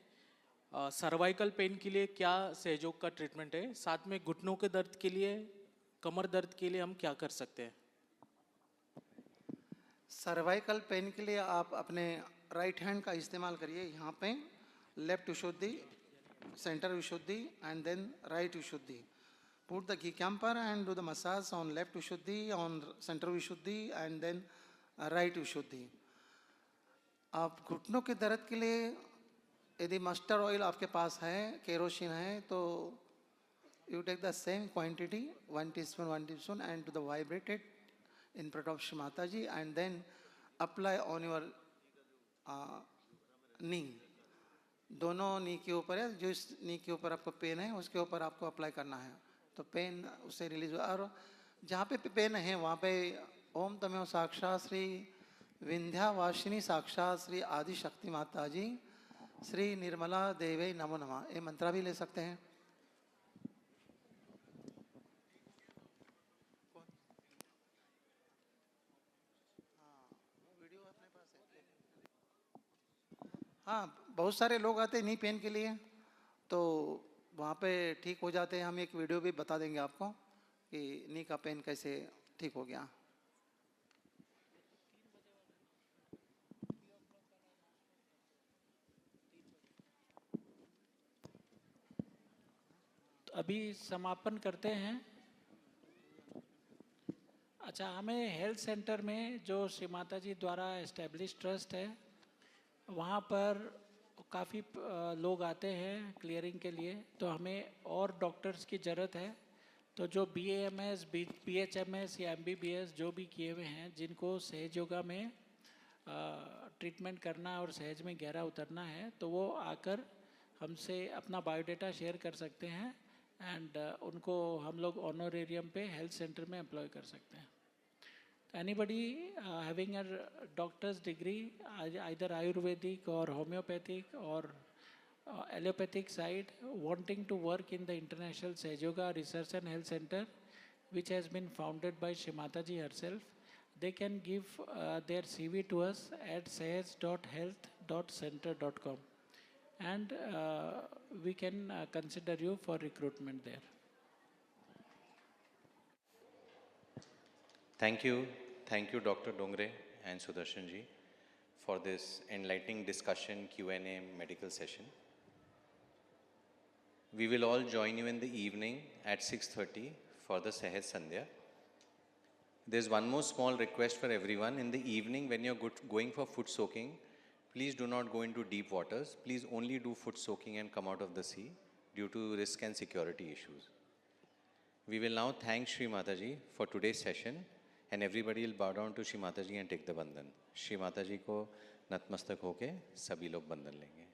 सर्वाइकल पेन के लिए क्या सहयोग का ट्रीटमेंट है, साथ में घुटनों के दर्द के लिए, कमर दर्द के लिए हम क्या कर सकते हैं. सर्वाइकल पेन के लिए आप अपने राइट हैंड का इस्तेमाल करिए. यहाँ पे left Vishuddhi, centre Vishuddhi, and then right Vishuddhi. Put the ghee camper and do the massage on left Vishuddhi, on center Vishuddhi, and then right Vishuddhi. आप घुटनों के दर्द के लिए यदि मस्टर्ड ऑयल आपके पास है, केरोसिन है, तो you take the same quantity, 1 teaspoon, and to the vibrated in front of Shri Mataji, and then apply on your knee. दोनों नी के ऊपर है, जिस नी के ऊपर आपको पेन है उसके ऊपर आपको अप्लाई करना है, तो पेन उससे रिलीज हुआ. और जहाँ पे पेन है वहाँ पे ओम तमेव साक्षात श्री विंध्यावासिनी साक्षात श्री आदि शक्ति माता जी श्री निर्मला देवी नमो नमः, ये मंत्र भी ले सकते हैं. हाँ, बहुत सारे लोग आते हैं नी पेन के लिए, तो वहाँ पे ठीक हो जाते हैं। हम एक वीडियो भी बता देंगे आपको कि नी का पेन कैसे ठीक हो गया। तो अभी समापन करते हैं। अच्छा, हमें हेल्थ सेंटर में जो श्री माता जी द्वारा एस्टेब्लिश ट्रस्ट है, वहाँ पर काफ़ी लोग आते हैं क्लियरिंग के लिए, तो हमें और डॉक्टर्स की ज़रूरत है। तो जो BAMS, BHMS या MBBS जो भी किए हुए हैं, जिनको सहज योगा में ट्रीटमेंट करना और सहज में गहरा उतरना है, तो वो आकर हमसे अपना बायोडाटा शेयर कर सकते हैं एंड उनको हम लोग ऑनोरेरियम पे हेल्थ सेंटर में एम्प्लॉय कर सकते हैं। Anybody having a doctor's degree, either Ayurvedic or homeopathic or allopathic side, wanting to work in the International Sage Yoga Research and Health Center, which has been founded by Shri Mataji herself, they can give their CV to us at sage.health.center.com and we can consider you for recruitment there. Thank you, Dr. Dongre and Sudarshan ji, for this enlightening discussion, Q&A medical session. We will all join you in the evening at 6:30 for the Sahaj Sandhya. There's one more small request for everyone. In the evening, when you're going for foot soaking, please do not go into deep waters. Please only do foot soaking and come out of the sea due to risk and security issues. We will now thank Shri Mataji for today's session, and everybody will bow down to Shri Mataji and take the bandhan. Shri Mataji को नतमस्तक होके सभी लोग बंधन लेंगे।